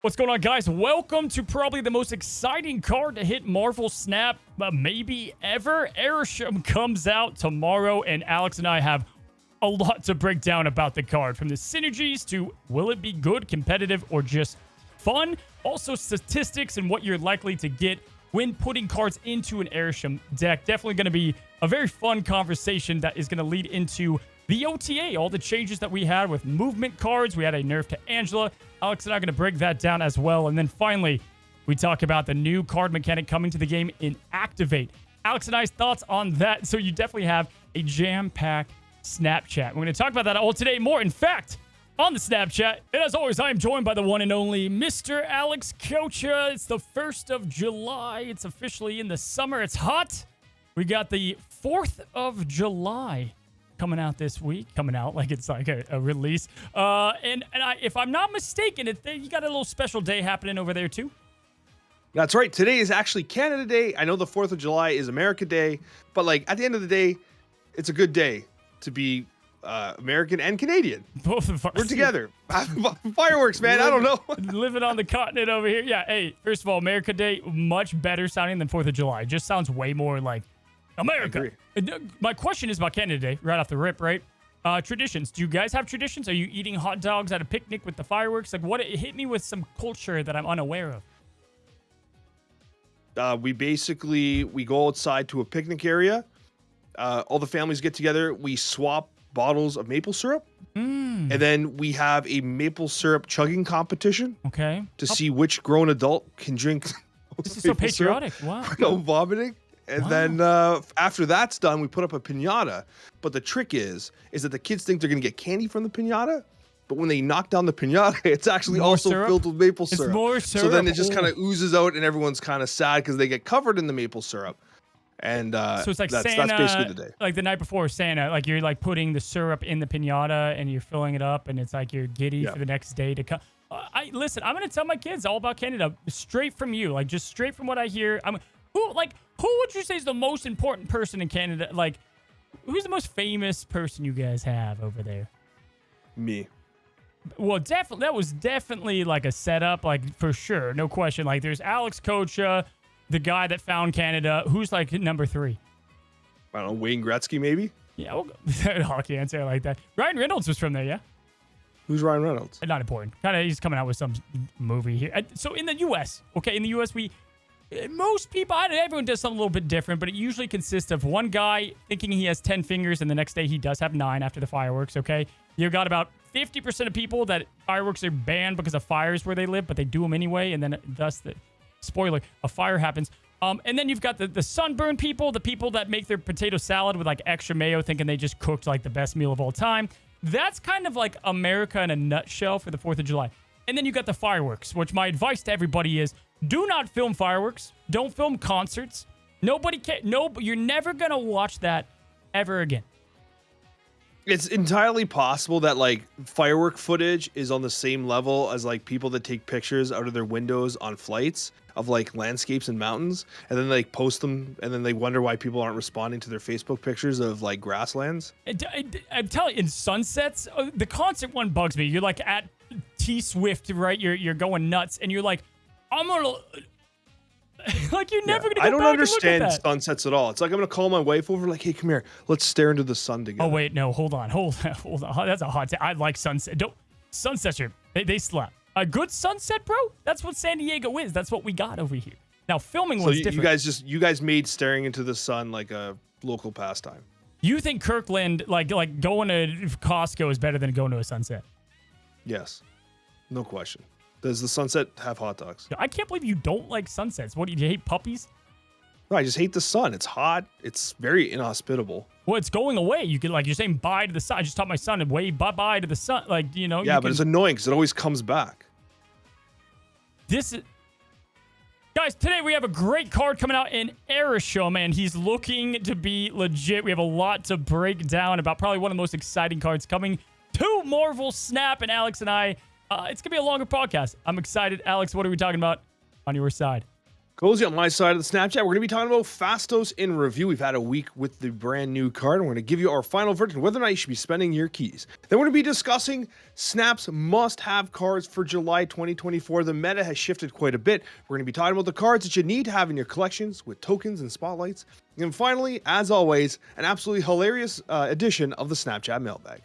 What's going on, guys? Welcome to probably the most exciting card to hit Marvel Snap maybe ever. Arishem comes out tomorrow, and Alex and I have a lot to break down about the card. From the synergies to will it be good, competitive, or just fun? Also statistics and what you're likely to get when putting cards into an Arishem deck. Definitely going to be a very fun conversation that is going to lead into the OTA, all the changes that we had with movement cards. We had a nerf to Angela. Alex and I are going to break that down as well. And then finally, we talk about the new card mechanic coming to the game in Activate. Alex and I's thoughts on that. So you definitely have a jam-packed Snapchat. We're going to talk about that all today more. In fact, on the Snapchat, and as always, I am joined by the one and only Mr. Alex Coccia. It's the 1st of July. It's officially in the summer. It's hot. We got the 4th of July coming out this week. Coming out like it's like a release. And if I'm not mistaken, you got a little special day happening over there too. That's right. Today is actually Canada Day. I know the 4th of July is America Day, but like at the end of the day, it's a good day to be American and Canadian. Both of us. We're together. Fireworks, man. I don't know. Living on the continent over here. Yeah, hey, first of all, America Day, much better sounding than 4th of July. It just sounds way more like America. My question is about Canada Day, right off the rip, right? Traditions. Do you guys have traditions? Are you eating hot dogs at a picnic with the fireworks? Like, what? Hit me with some culture that I'm unaware of. We go outside to a picnic area. All the families get together. We swap bottles of maple syrup. And then we have a maple syrup chugging competition. Okay. To see which grown adult can drink. This is so patriotic. Wow. No vomiting. And then after that's done, we put up a piñata. But the trick is that the kids think they're going to get candy from the piñata. But when they knock down the piñata, it's actually also filled with maple syrup. It's more syrup. So then it just kind of oozes out and everyone's kind of sad because they get covered in the maple syrup. And so it's like that's Santa, basically the day. Like the night before Santa, like you're like putting the syrup in the piñata and you're filling it up and it's like you're giddy for the next day to come. Listen, I'm going to tell my kids all about Canada straight from you. Like just straight from what I hear. Who would you say is the most important person in Canada? Like, who's the most famous person you guys have over there? Me. Well, definitely, that was definitely like a setup, like for sure, no question. Like, there's Alex Coccia, the guy that found Canada. Who's like number 3? I don't know, Wayne Gretzky maybe? Yeah, well, hockey answer, I like that. Ryan Reynolds was from there, yeah? Who's Ryan Reynolds? Not important. Kind of, he's coming out with some movie here. So in the U.S., most people, everyone does something a little bit different, but it usually consists of one guy thinking he has 10 fingers, and the next day he does have 9 after the fireworks, okay? You've got about 50% of people that fireworks are banned because of fires where they live, but they do them anyway, and then thus, spoiler, a fire happens. And then you've got the sunburn people, the people that make their potato salad with like extra mayo thinking they just cooked like the best meal of all time. That's kind of like America in a nutshell for the 4th of July. And then you got the fireworks, which my advice to everybody is, do not film fireworks. Don't film concerts. Nobody can. No, you're never going to watch that ever again. It's entirely possible that like firework footage is on the same level as like people that take pictures out of their windows on flights of like landscapes and mountains, and then they post them, and then they wonder why people aren't responding to their Facebook pictures of like grasslands. I'm telling you, in sunsets, the concert one bugs me. You're like at T Swift, right? You're going nuts, and you're like, I'm gonna like you're never gonna go I don't back understand and look at that. sunsets at all. It's like I'm gonna call my wife over, like, hey, come here, let's stare into the sun together. Oh wait, no, hold on. That's a hot take. I like sunset. Sunsets are they slap. A good sunset, bro. That's what San Diego is. That's what we got over here. Now filming was different. You guys made staring into the sun like a local pastime. You think Kirkland like going to Costco is better than going to a sunset? Yes, no question. Does the sunset have hot dogs? I can't believe you don't like sunsets. What, do you hate puppies? No, I just hate the sun. It's hot. It's very inhospitable. Well, it's going away. You can you're saying bye to the sun. I just taught my son to wave bye-bye to the sun. Like, Yeah, but it's annoying because it always comes back. Guys, today we have a great card coming out in Arishem, and he's looking to be legit. We have a lot to break down about probably one of the most exciting cards coming to Marvel Snap, and Alex and I, it's going to be a longer podcast. I'm excited. Alex, what are we talking about on your side? Cozy, on my side of the Snapchat, we're going to be talking about Fastos in review. We've had a week with the brand new card, and we're going to give you our final verdict on whether or not you should be spending your keys. Then we're going to be discussing Snap's must-have cards for July 2024. The meta has shifted quite a bit. We're going to be talking about the cards that you need to have in your collections with tokens and spotlights. And finally, as always, an absolutely hilarious edition of the Snapchat mailbag.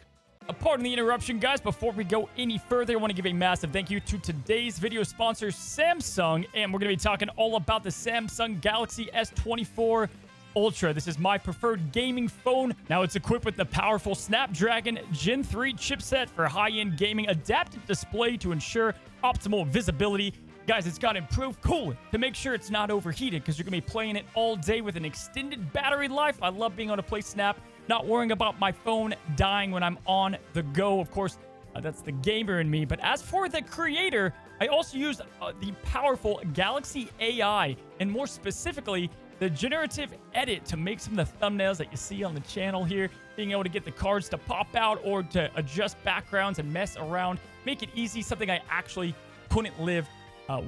Pardon the interruption, guys. Before we go any further, I want to give a massive thank you to today's video sponsor, Samsung. And we're going to be talking all about the Samsung Galaxy S24 Ultra. This is my preferred gaming phone. Now it's equipped with the powerful Snapdragon Gen 3 chipset for high-end gaming, adaptive display to ensure optimal visibility. Guys, it's got improved cooling to make sure it's not overheated because you're going to be playing it all day with an extended battery life. I love being able to play Snap, not worrying about my phone dying when I'm on the go. Of course, that's the gamer in me. But as for the creator, I also use the powerful Galaxy AI, and more specifically, the generative edit to make some of the thumbnails that you see on the channel here, being able to get the cards to pop out or to adjust backgrounds and mess around, make it easy, something I actually couldn't live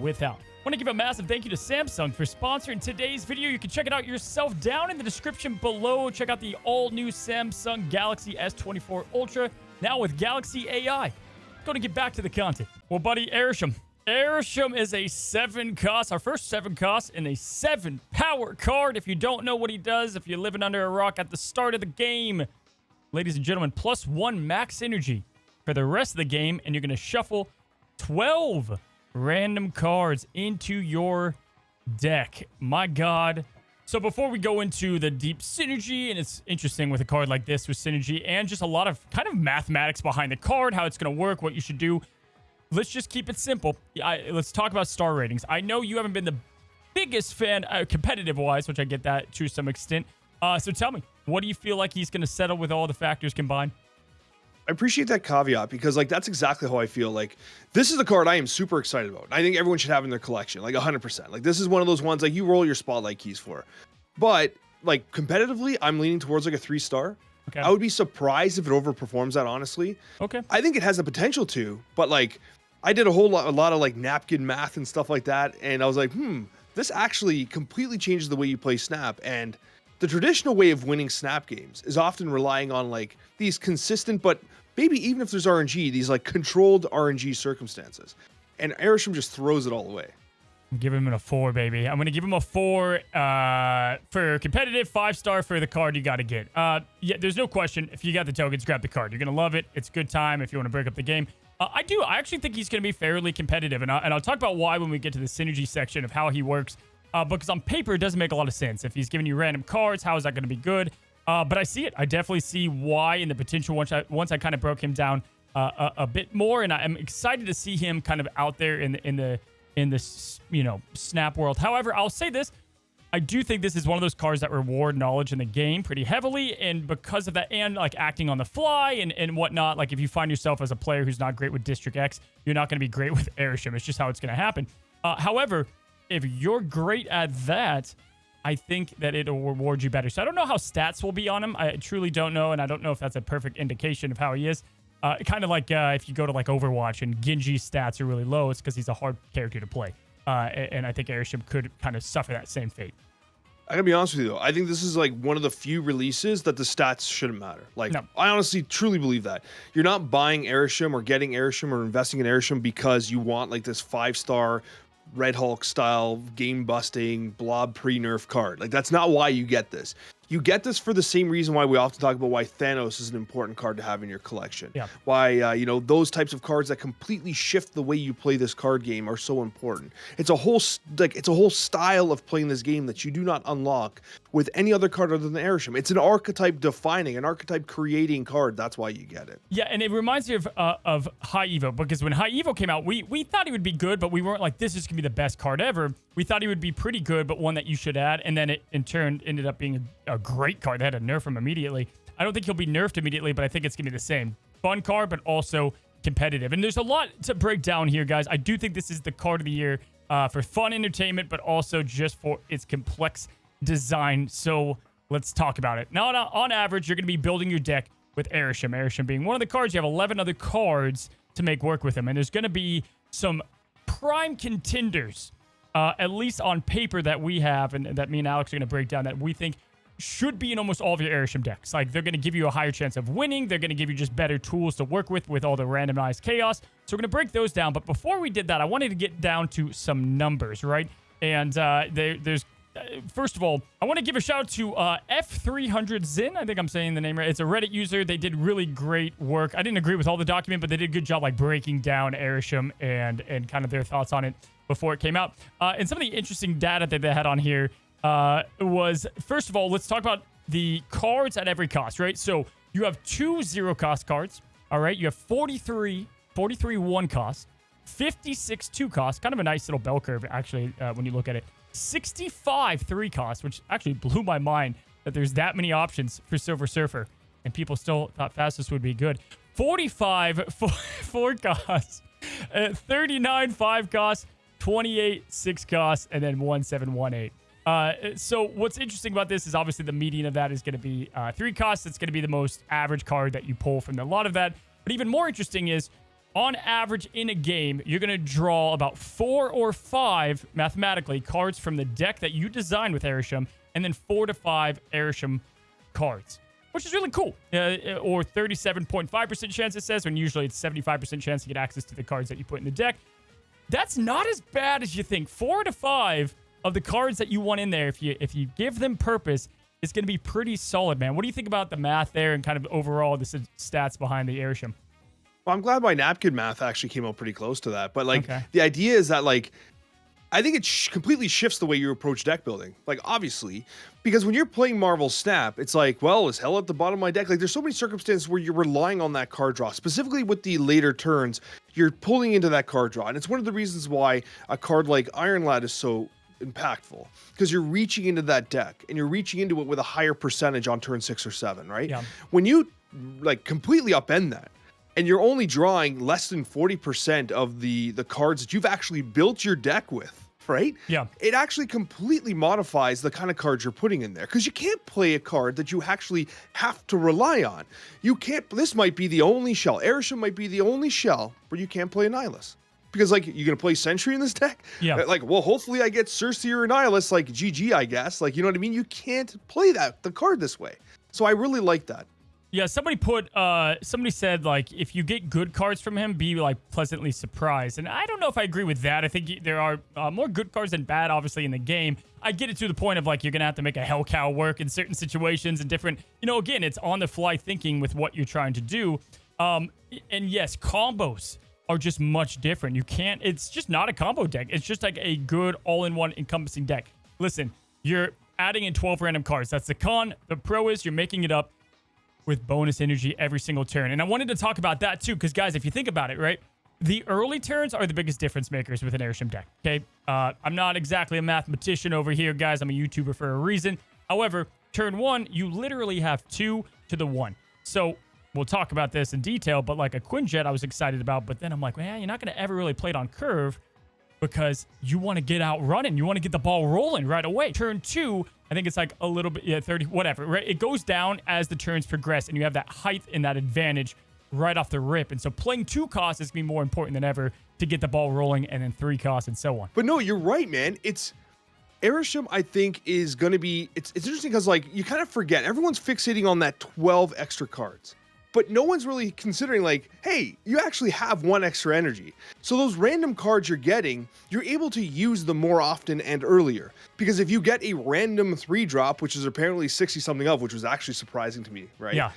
without. I want to give a massive thank you to Samsung for sponsoring today's video. You can check it out yourself down in the description below. Check out the all-new Samsung Galaxy S24 Ultra, now with Galaxy AI. Going to get back to the content. Well, buddy, Arishem. Arishem is a 7 cost, our first 7 cost, and a 7 power card. If you don't know what he does, if you're living under a rock at the start of the game, ladies and gentlemen, +1 max energy for the rest of the game, and you're going to shuffle 12 random cards into your deck. My God. So before we go into the deep synergy, and it's interesting with a card like this with synergy and just a lot of kind of mathematics behind the card, how it's going to work, what you should do, let's just keep it simple. Let's talk about star ratings. I know you haven't been the biggest fan competitive-wise, which I get that to some extent. So tell me, what do you feel like he's going to settle with all the factors combined? I appreciate that caveat because, like, that's exactly how I feel. Like, this is the card I am super excited about. I think everyone should have in their collection, like 100%. Like, this is one of those ones, like, you roll your spotlight keys for. But, like, competitively, I'm leaning towards, like, a 3-star. Okay. I would be surprised if it overperforms that, honestly. Okay. I think it has the potential to, but, like, I did a lot of, like, napkin math and stuff like that, and I was like, this actually completely changes the way you play Snap, and the traditional way of winning Snap games is often relying on, like, these consistent, but maybe even if there's RNG, these, like, controlled RNG circumstances. And Arishem just throws it all away. Give him a 4, baby. I'm going to give him a 4 for competitive, 5-star for the card you got to get. Yeah, there's no question. If you got the tokens, grab the card. You're going to love it. It's a good time if you want to break up the game. I actually think he's going to be fairly competitive, and I'll talk about why when we get to the synergy section of how he works. Because on paper, it doesn't make a lot of sense. If he's giving you random cards, how is that going to be good? But I see it. I definitely see why and the potential once I kind of broke him down a bit more, and I'm excited to see him kind of out there in the Snap world. However, I'll say this: I do think this is one of those cards that reward knowledge in the game pretty heavily, and because of that, and like acting on the fly and whatnot. Like if you find yourself as a player who's not great with District X, you're not going to be great with Arishem. It's just how it's going to happen. However, if you're great at that, I think that it'll reward you better. So I don't know how stats will be on him. I truly don't know, and I don't know if that's a perfect indication of how he is. Kind of like if you go to like Overwatch and Genji's stats are really low, it's because he's a hard character to play. And I think Arishem could kind of suffer that same fate. I gotta be honest with you though. I think this is like one of the few releases that the stats shouldn't matter. Like, no. I honestly truly believe that. You're not buying Arishem or getting Arishem or investing in Arishem because you want like this 5-star Red Hulk style game busting blob pre-nerf card. Like, that's not why you get this. You get this for the same reason why we often talk about why Thanos is an important card to have in your collection. Yeah. Why, those types of cards that completely shift the way you play this card game are so important. It's a whole style of playing this game that you do not unlock with any other card other than Arishem. It's an archetype defining, an archetype creating card. That's why you get it. Yeah, and it reminds me of High Evo, because when High Evo came out, we thought he would be good, but we weren't like, this is going to be the best card ever. We thought he would be pretty good, but one that you should add, and then it in turn ended up being a great card. They had to nerf him immediately. I don't think he'll be nerfed immediately, but I think it's going to be the same. Fun card, but also competitive. And there's a lot to break down here, guys. I do think this is the card of the year for fun entertainment, but also just for its complex design. So let's talk about it. Now, on average, you're going to be building your deck with Arishem. Arishem being one of the cards. You have 11 other cards to make work with him. And there's going to be some prime contenders at least on paper that we have, and that me and Alex are going to break down, that we think should be in almost all of your Arishem decks. Like, they're going to give you a higher chance of winning. They're going to give you just better tools to work with all the randomized chaos. So we're going to break those down. But before we did that, I wanted to get down to some numbers, right? And there's first of all, I want to give a shout out to F300 Zin. I think I'm saying the name right. It's a Reddit user. They did really great work. I didn't agree with all the document, but they did a good job like breaking down Arishem and kind of their thoughts on it before it came out. And some of the interesting data that they had on here was, first of all, let's talk about the cards at every cost, right? So you have 2 0-cost cards, all right? You have 43 1-cost, 56 2-cost, kind of a nice little bell curve, actually, when you look at it. 65 3-cost, which actually blew my mind that there's that many options for Silver Surfer, and people still thought fastest would be good. 45 4-cost, 39 5-cost, 28 6-cost, and then 1718. So what's interesting about this is obviously the median of that is going to be 3-cost. It's going to be the most average card that you pull from a lot of that. But even more interesting is, on average in a game, you're going to draw about 4 or 5, mathematically, cards from the deck that you designed with Arishem, and then 4 to 5 Arishem cards, which is really cool. Or 37.5% chance, it says, when usually it's 75% chance to get access to the cards that you put in the deck. That's not as bad as you think. 4 to 5 of the cards that you want in there, if you give them purpose, it's going to be pretty solid, man. What do you think about the math there and kind of overall the stats behind the Arishem? Well, I'm glad my napkin math actually came out pretty close to that. But like, the idea is that like, I think it completely shifts the way you approach deck building. Like, obviously, because when you're playing Marvel Snap, it's like, well, is hell at the bottom of my deck? Like, there's so many circumstances where you're relying on that card draw. Specifically with the later turns, you're pulling into that card draw. And it's one of the reasons why a card like Iron Lad is so impactful, because you're reaching into that deck and you're reaching into it with a higher percentage on turn 6 or 7, right? Yeah. When you like completely upend that, and you're only drawing less than 40% of the cards that you've actually built your deck with, right? Yeah. It actually completely modifies the kind of cards you're putting in there, because you can't play a card that you actually have to rely on. You can't, this might be the only shell. Arishem might be the only shell where you can't play Nihilus. Because, like, you're going to play Sentry in this deck? Yeah. Like, well, hopefully I get Cersei or Nihilus, like, GG, I guess. Like, you know what I mean? You can't play the card this way. So I really like that. Yeah, somebody said, like, if you get good cards from him, be, like, pleasantly surprised. And I don't know if I agree with that. I think there are more good cards than bad, obviously, in the game. I get it to the point of, like, you're going to have to make a Hell Cow work in certain situations and different, you know, again, it's on-the-fly thinking with what you're trying to do. And, yes, combos are just much different. You can't, it's just not a combo deck. It's just, like, a good all-in-one encompassing deck. Listen, you're adding in 12 random cards. That's the con. The pro is you're making it up with bonus energy every single turn. And I wanted to talk about that too, because guys, if you think about it, right? The early turns are the biggest difference makers with an Arishem deck, okay? I'm not exactly a mathematician over here, guys. I'm a YouTuber for a reason. However, turn 1, you literally have 2 to the 1. So we'll talk about this in detail, but like a Quinjet I was excited about, but then I'm like, man, you're not going to ever really play it on curve because you want to get out running. You want to get the ball rolling right away. Turn 2, I think it's like a little bit, yeah, 30, whatever, right? It goes down as the turns progress, and you have that height and that advantage right off the rip. And so playing 2 costs is going to be more important than ever to get the ball rolling, and then 3 costs and so on. But no, you're right, man. It's Arishem, I think, is going to be, it's interesting because, like, you kind of forget. Everyone's fixating on that 12 extra cards. But no one's really considering, like, hey, you actually have 1 extra energy. So those random cards you're getting, you're able to use them more often and earlier. Because if you get a random 3-drop, which is apparently 60-something of, which was actually surprising to me, right? Yeah.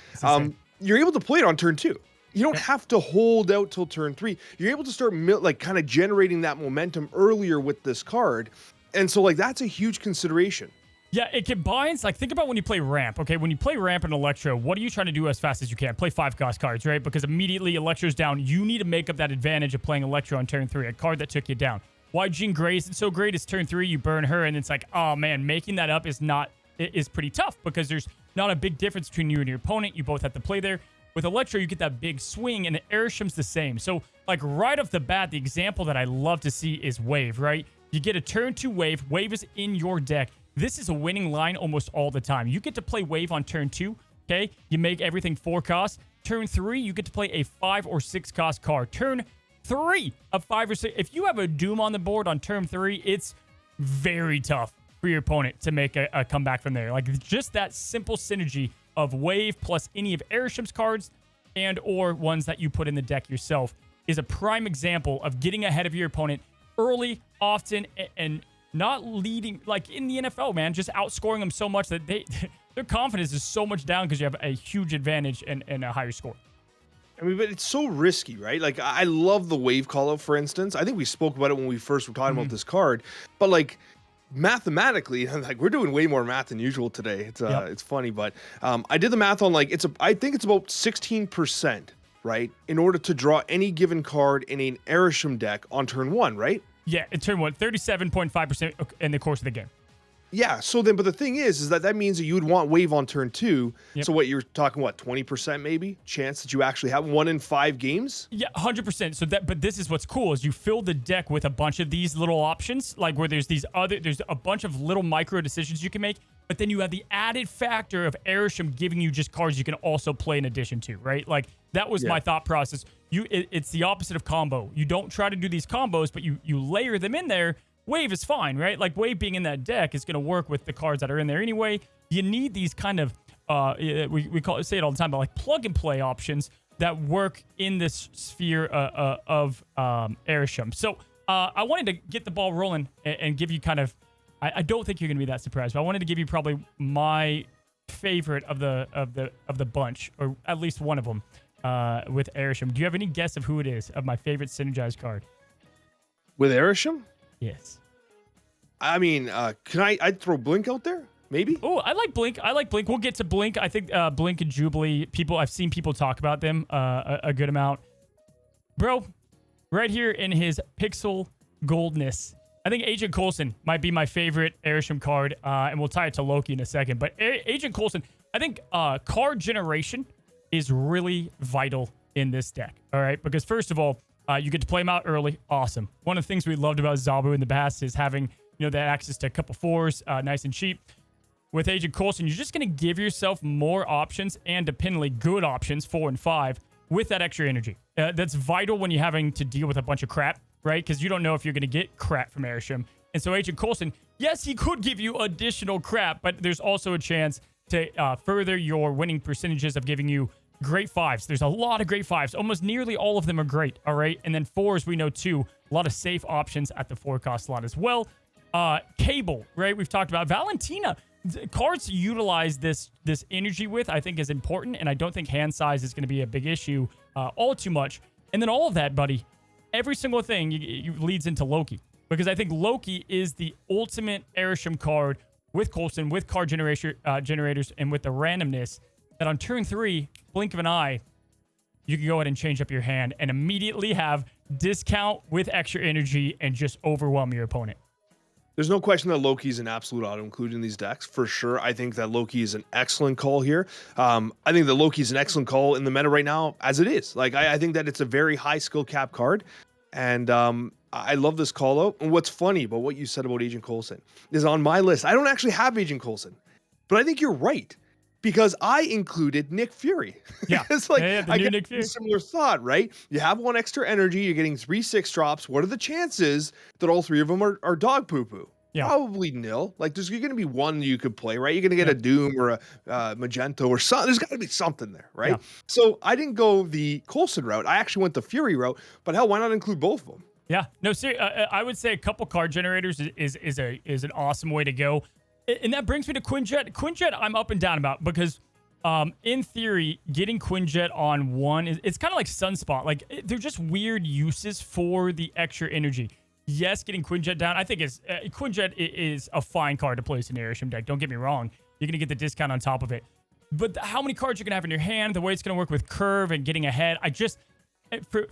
You're able to play it on turn 2. You don't have to hold out till turn 3. You're able to start, like, kind of generating that momentum earlier with this card. And so, like, that's a huge consideration. Yeah, it combines, like, think about when you play Ramp, okay? When you play Ramp and Electro, what are you trying to do as fast as you can? Play 5-cost cards, right? Because immediately Electro's down. You need to make up that advantage of playing Electro on turn 3, a card that took you down. Why Jean Grey isn't so great is turn 3, you burn her, and it's like, oh, man, making that up is pretty tough because there's not a big difference between you and your opponent. You both have to play there. With Electro, you get that big swing, and Arishem's the same. So, like, right off the bat, the example that I love to see is Wave, right? You get a turn 2 Wave. Wave is in your deck. This is a winning line almost all the time. You get to play Wave on turn 2, okay? You make everything 4 costs. Turn 3, you get to play a 5 or 6 cost card. Turn 3 of 5 or 6. If you have a Doom on the board on turn 3, it's very tough for your opponent to make a comeback from there. Like, just that simple synergy of Wave plus any of Arishem's cards and or ones that you put in the deck yourself is a prime example of getting ahead of your opponent early, often, and not leading, like in the NFL, man, just outscoring them so much that their confidence is so much down because you have a huge advantage and a higher score. I mean, but it's so risky, right? Like, I love the wave call out, for instance. I think we spoke about it when we first were talking about this card, but like mathematically, like we're doing way more math than usual today. It's funny, but I did the math on like I think it's about 16%, right? In order to draw any given card in an Arishem deck on turn 1, right? Yeah, in turn 1, 37.5% in the course of the game. Yeah, so then, but the thing is that means that you would want wave on turn 2. Yep. So what, you're talking, 20% maybe chance that you actually have 1 in 5 games? Yeah, 100%. So but this is what's cool is you fill the deck with a bunch of these little options, like where there's a bunch of little micro decisions you can make, but then you have the added factor of Arishem giving you just cards you can also play in addition to, right? Like, that was my thought process. It's the opposite of combo. You don't try to do these combos, but you layer them in there. Wave is fine, right? Like, Wave being in that deck is going to work with the cards that are in there anyway. You need these kind of, we say it all the time, but like plug and play options that work in this sphere of Arishem. So I wanted to get the ball rolling and give you kind of, I don't think you're going to be that surprised, but I wanted to give you probably my favorite of the bunch, or at least one of them with Arishem. Do you have any guess of who it is, of my favorite synergized card? With Arishem? Yes. I mean, I'd throw Blink out there? Maybe? Oh, I like Blink. We'll get to Blink. I think Blink and Jubilee, I've seen people talk about them a good amount. Bro, right here in his pixel goldness, I think Agent Coulson might be my favorite Arishem card, and we'll tie it to Loki in a second. But Agent Coulson, I think card generation is really vital in this deck, all right? Because first of all, you get to play them out early. Awesome. One of the things we loved about Zabu in the past is having, that access to a couple 4s, nice and cheap. With Agent Coulson, you're just going to give yourself more options, and dependently good options, 4 and 5, with that extra energy. That's vital when you're having to deal with a bunch of crap, right? Because you don't know if you're going to get crap from Arishem. And so Agent Coulson, yes, he could give you additional crap, but there's also a chance to further your winning percentages of giving you great 5s. There's a lot of great 5s. Almost nearly all of them are great, all right? And then 4s, we know too. A lot of safe options at the 4-cost slot as well. Cable, right? We've talked about Valentina. Cards to utilize this energy with, I think, is important, and I don't think hand size is going to be a big issue all too much. And then all of that, buddy, every single thing leads into Loki, because I think Loki is the ultimate Arishem card with Coulson, with card generators, and with the randomness that on turn 3, blink of an eye, you can go ahead and change up your hand and immediately have discount with extra energy and just overwhelm your opponent. There's no question that Loki is an absolute auto include in these decks, for sure. I think that Loki is an excellent call here. I think that Loki is an excellent call in the meta right now, as it is. Like, I think that it's a very high skill cap card, and I love this call out. And what's funny about what you said about Agent Coulson is on my list, I don't actually have Agent Coulson, but I think you're right, because I included Nick Fury. Yeah, it's like, the I new get Nick Fury. a similar thought, right? You have 1 extra energy, you're getting 3 6-drops. What are the chances that all 3 of them are dog poo-poo? Yeah. Probably nil. Like, there's going to be one you could play, right? You're going to get a Doom or a Magento or something. There's got to be something there, right? Yeah. So I didn't go the Coulson route. I actually went the Fury route, but hell, why not include both of them? Yeah, no, seriously, I would say a couple card generators is an awesome way to go. And that brings me to Quinjet. Quinjet, I'm up and down about, because in theory, getting Quinjet on 1 it's kind of like Sunspot. Like, they're just weird uses for the extra energy. Yes, getting Quinjet down, I think Quinjet is a fine card to place in the Arishem deck. Don't get me wrong. You're going to get the discount on top of it. But how many cards you're going to have in your hand, the way it's going to work with curve and getting ahead,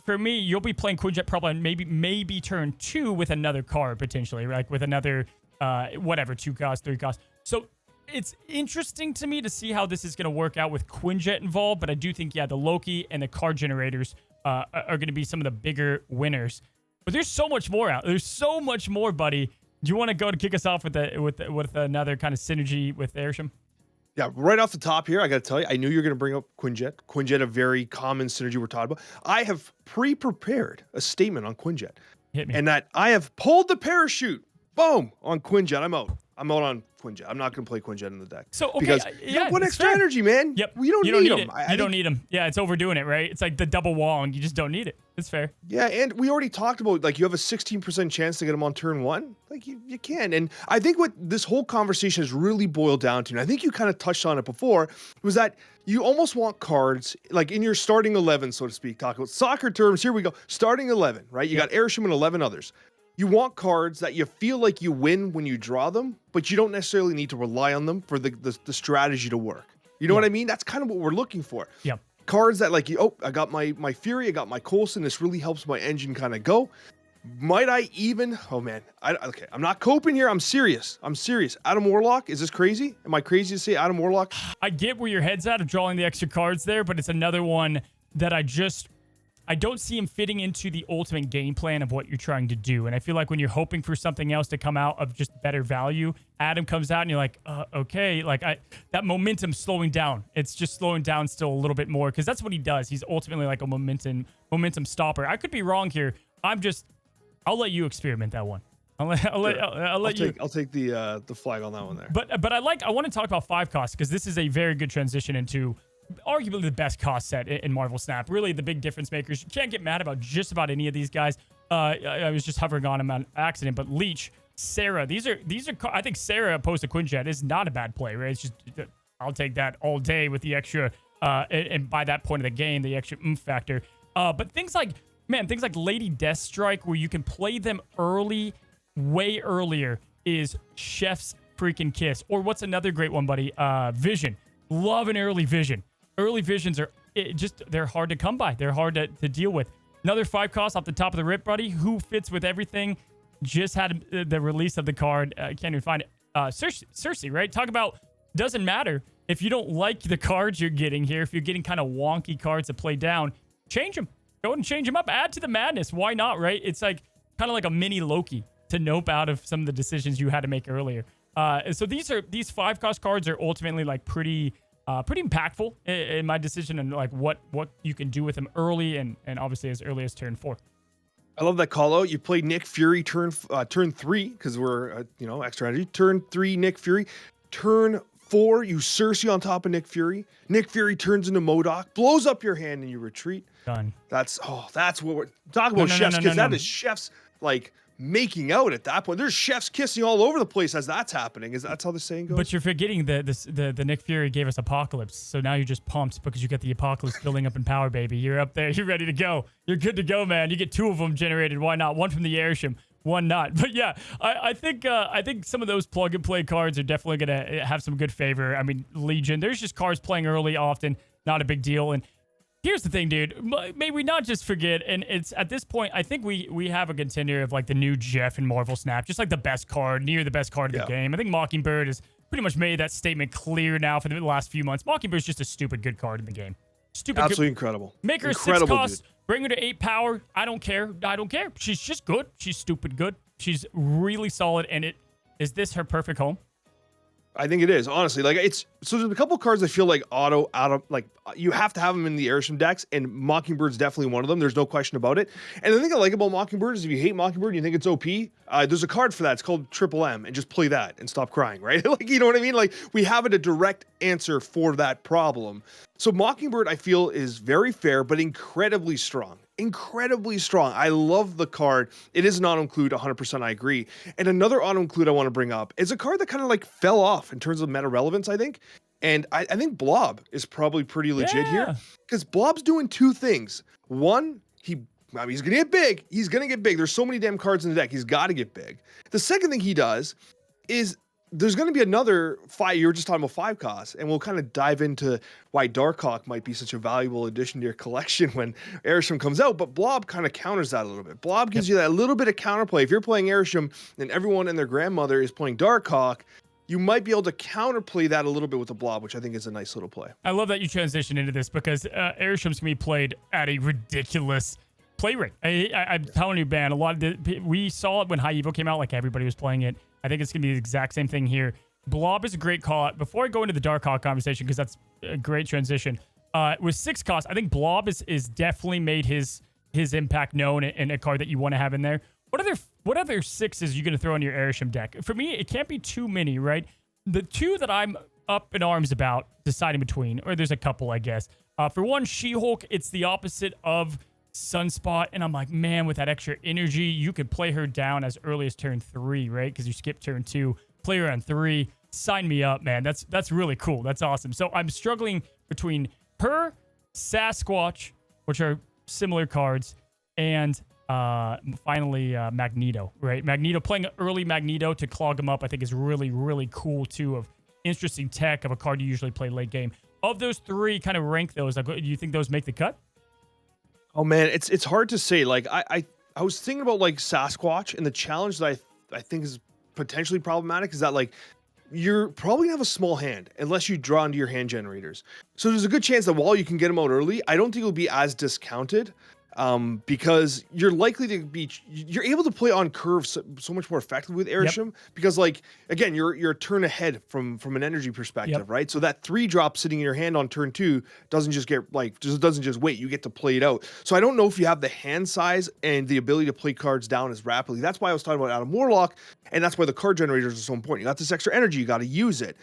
for me, you'll be playing Quinjet probably maybe turn 2 with another card, potentially, like with another, 2 cost, 3 cost. So it's interesting to me to see how this is going to work out with Quinjet involved, but I do think, the Loki and the card generators are going to be some of the bigger winners. But there's so much more out. There's so much more, buddy. Do you want to go to kick us off with another kind of synergy with Arishem? Yeah, right off the top here, I got to tell you, I knew you were going to bring up Quinjet. Quinjet, a very common synergy we're talking about. I have pre-prepared a statement on Quinjet. Hit me. And that I have pulled the parachute Boom! On Quinjet, I'm out. I'm out on Quinjet. I'm not going to play Quinjet in the deck. So, okay, because yeah, what it's extra fair. energy, man? Yep. We don't need them. You don't need them. Yeah, it's overdoing it, right? It's like the double Wong. You just don't need it. It's fair. Yeah, and we already talked about, like, you have a 16% chance to get them on turn 1. Like, you can. And I think what this whole conversation has really boiled down to, and I think you kind of touched on it before, was that you almost want cards, like in your starting 11, so to speak, talk about soccer terms. Here we go. Starting 11, right? You got Arishem and 11 others. You want cards that you feel like you win when you draw them, but you don't necessarily need to rely on them for the strategy to work. You know what I mean? That's kind of what we're looking for. Yeah. Cards that, like, I got my Fury, I got my Coulson. This really helps my engine kind of go. Might I even? Oh man, okay. I'm not coping here. I'm serious. Adam Warlock, is this crazy? Am I crazy to say Adam Warlock? I get where your head's at of drawing the extra cards there, but it's another one that I don't see him fitting into the ultimate game plan of what you're trying to do. And I feel like when you're hoping for something else to come out of just better value, Adam comes out and you're like, okay, like that momentum's slowing down. It's just slowing down still a little bit more because that's what he does. He's ultimately like a momentum stopper. I could be wrong here. I'll let you experiment that one. I'll let you. I'll take the flag on that one there. But I want to talk about 5 costs because this is a very good transition into arguably the best cost set in Marvel Snap. Really the big difference makers. You can't get mad about just about any of these guys. I was just hovering on him on accident, but Leech, Sarah, these are I think Sarah opposed to Quinjet is not a bad play, right? It's just I'll take that all day with the extra and by that point of the game, the extra factor. But things like Lady Deathstrike, where you can play them early, way earlier, is Chef's freaking kiss. Or what's another great one, buddy? Vision. Love an early Vision. Early Visions are they're hard to come by. They're hard to deal with. Another 5 cost off the top of the rip, buddy. Who fits with everything? Just had the release of the card. I can't even find it. Cersei, right? Talk about doesn't matter if you don't like the cards you're getting here. If you're getting kind of wonky cards to play down, change them. Go ahead and change them up. Add to the madness. Why not, right? It's like kind of like a mini Loki to nope out of some of the decisions you had to make earlier. So these 5 cost cards are ultimately like pretty impactful in my decision and like what you can do with them early and obviously as early as turn 4. I love that call out. You play Nick Fury turn 3 because we're extra energy. Turn 3 Nick Fury. Turn 4 you Cersei on top of Nick Fury. Nick Fury turns into MODOK, blows up your hand and you retreat. Done. That's what we're talking about. Chef's kiss. That is chef's like making out at that point. There's chefs kissing all over the place as that's happening. Is that how the saying goes? But you're forgetting the Nick Fury gave us Apocalypse, so now you're just pumped because you get the Apocalypse building up in power, baby. You're up there. You're ready to go. You're good to go, man. You get 2 of them generated. Why not? One from the Arishem, one not. But yeah, I think some of those plug and play cards are definitely gonna have some good favor. I mean, Legion. There's just cards playing early often, not a big deal. And here's the thing, dude. May we not just forget, and it's at this point, I think we have a contender of like the new Jeff in Marvel Snap, just like the best card, near the best card of the game. I think Mockingbird has pretty much made that statement clear now for the last few months. Mockingbird's just a stupid good card in the game. Stupid. Absolutely incredible. Make her 6 cost, bring her to 8 power. I don't care. She's just good. She's stupid good. She's really solid, and is this her perfect home? I think it is, honestly. Like, there's a couple cards I feel like you have to have them in the Arishem decks, and Mockingbird's definitely one of them. There's no question about it. And the thing I like about Mockingbird is if you hate Mockingbird and you think it's OP, there's a card for that. It's called Triple M, and just play that and stop crying, right? Like, you know what I mean? Like, we have a direct answer for that problem. So Mockingbird, I feel, is very fair, but incredibly strong. Incredibly strong. I love the card. It is an auto-include, 100%, I agree. And another auto-include I want to bring up is a card that kind of like fell off in terms of meta relevance, I think. And I think Blob is probably pretty legit here because Blob's doing 2 things. One, he's going to get big. He's going to get big. There's so many damn cards in the deck. He's got to get big. The second thing he does is there's going to be another 5. You were just talking about 5 costs, and we'll kind of dive into why Darkhawk might be such a valuable addition to your collection when Arishem comes out. But Blob kind of counters that a little bit. Blob gives you that little bit of counterplay. If you're playing Arishem and everyone and their grandmother is playing Darkhawk, you might be able to counterplay that a little bit with the Blob, which I think is a nice little play. I love that you transition into this because Arishem's going to be played at a ridiculous play rate. I'm telling you, man, we saw it when High Evo came out, like everybody was playing it. I think it's going to be the exact same thing here. Blob is a great call out. Before I go into the Darkhawk conversation, because that's a great transition, with 6 costs, I think Blob is definitely made his impact known and a card that you want to have in there. What what other 6s you going to throw in your Arishem deck? For me, it can't be too many, right? The 2 that I'm up in arms about deciding between, or there's a couple, I guess. For one, She-Hulk, it's the opposite of Sunspot, and I'm like, man, with that extra energy, you could play her down as early as turn 3, right? Because you skip turn 2, play her on 3. Sign me up, man. That's really cool. That's awesome. So I'm struggling between her, Sasquatch, which are similar cards, and finally Magneto, right? Magneto, playing early Magneto to clog him up, I think is really, really cool too, of interesting tech of a card you usually play late game. Of those 3, kind of rank those. Like, do you think those make the cut? Oh man, it's hard to say. Like I was thinking about like Sasquatch, and the challenge that I think is potentially problematic is that like you're probably gonna have a small hand unless you draw into your hand generators. So there's a good chance that while you can get them out early, I don't think it'll be as discounted. Because you're likely to be, you're able to play on curve so much more effectively with Arishem, because like, again, you're a turn ahead from an energy perspective, right? So that 3 drop sitting in your hand on turn 2 doesn't just get like, doesn't just wait, you get to play it out. So I don't know if you have the hand size and the ability to play cards down as rapidly. That's why I was talking about Adam Warlock, and that's why the card generators are so important. You got this extra energy, you got to use it.